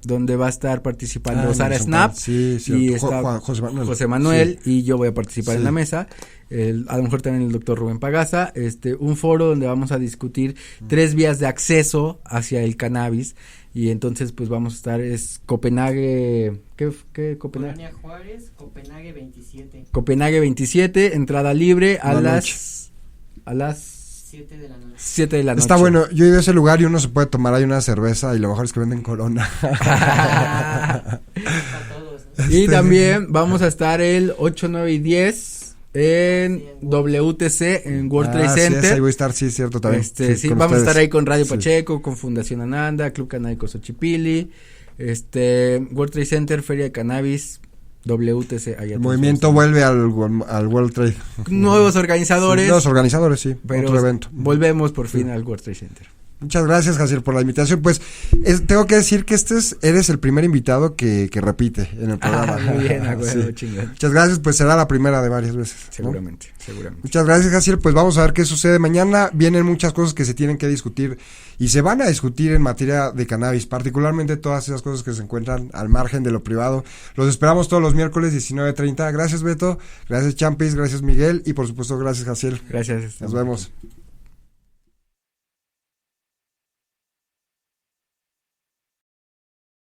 donde va a estar participando Sara Snap. Sí, y está José Manuel sí. Y yo voy a participar en la mesa. A lo mejor también el doctor Rubén Pagaza. Un foro donde vamos a discutir 3 vías de acceso hacia el cannabis. Y entonces pues vamos a estar, es Copenhague, ¿qué Copenhague? Colonia Juárez, Copenhague 27. Copenhague 27, entrada libre a las 7 de la noche. 7 de la noche. Está bueno, yo he ido a ese lugar y uno se puede tomar ahí una cerveza y lo mejor es que venden Corona. Para todos, ¿no? Y también vamos a estar el 8, 9 y 10 en WTC, en World Trade Center. Sí, ahí voy a estar, sí, cierto, también. Sí, vamos a estar ahí con Radio Pacheco, con Fundación Ananda, Club Canábico Xochipilli, World Trade Center, Feria de Cannabis, WTC. El movimiento vuelve al World Trade. Nuevos organizadores. Sí, pero otro evento. Volvemos por fin al World Trade Center. Muchas gracias, Jaciel, por la invitación. Pues tengo que decir que eres el primer invitado que repite en el programa. Muy bien, acuerdo, chingón. Muchas gracias, pues será la primera de varias veces, ¿no? Seguramente. Muchas gracias, Jaciel. Pues vamos a ver qué sucede mañana. Vienen muchas cosas que se tienen que discutir y se van a discutir en materia de cannabis, particularmente todas esas cosas que se encuentran al margen de lo privado. Los esperamos todos los miércoles 19:30. Gracias, Beto. Gracias, Champis. Gracias, Miguel. Y por supuesto, gracias, Jaciel. Gracias. Nos vemos.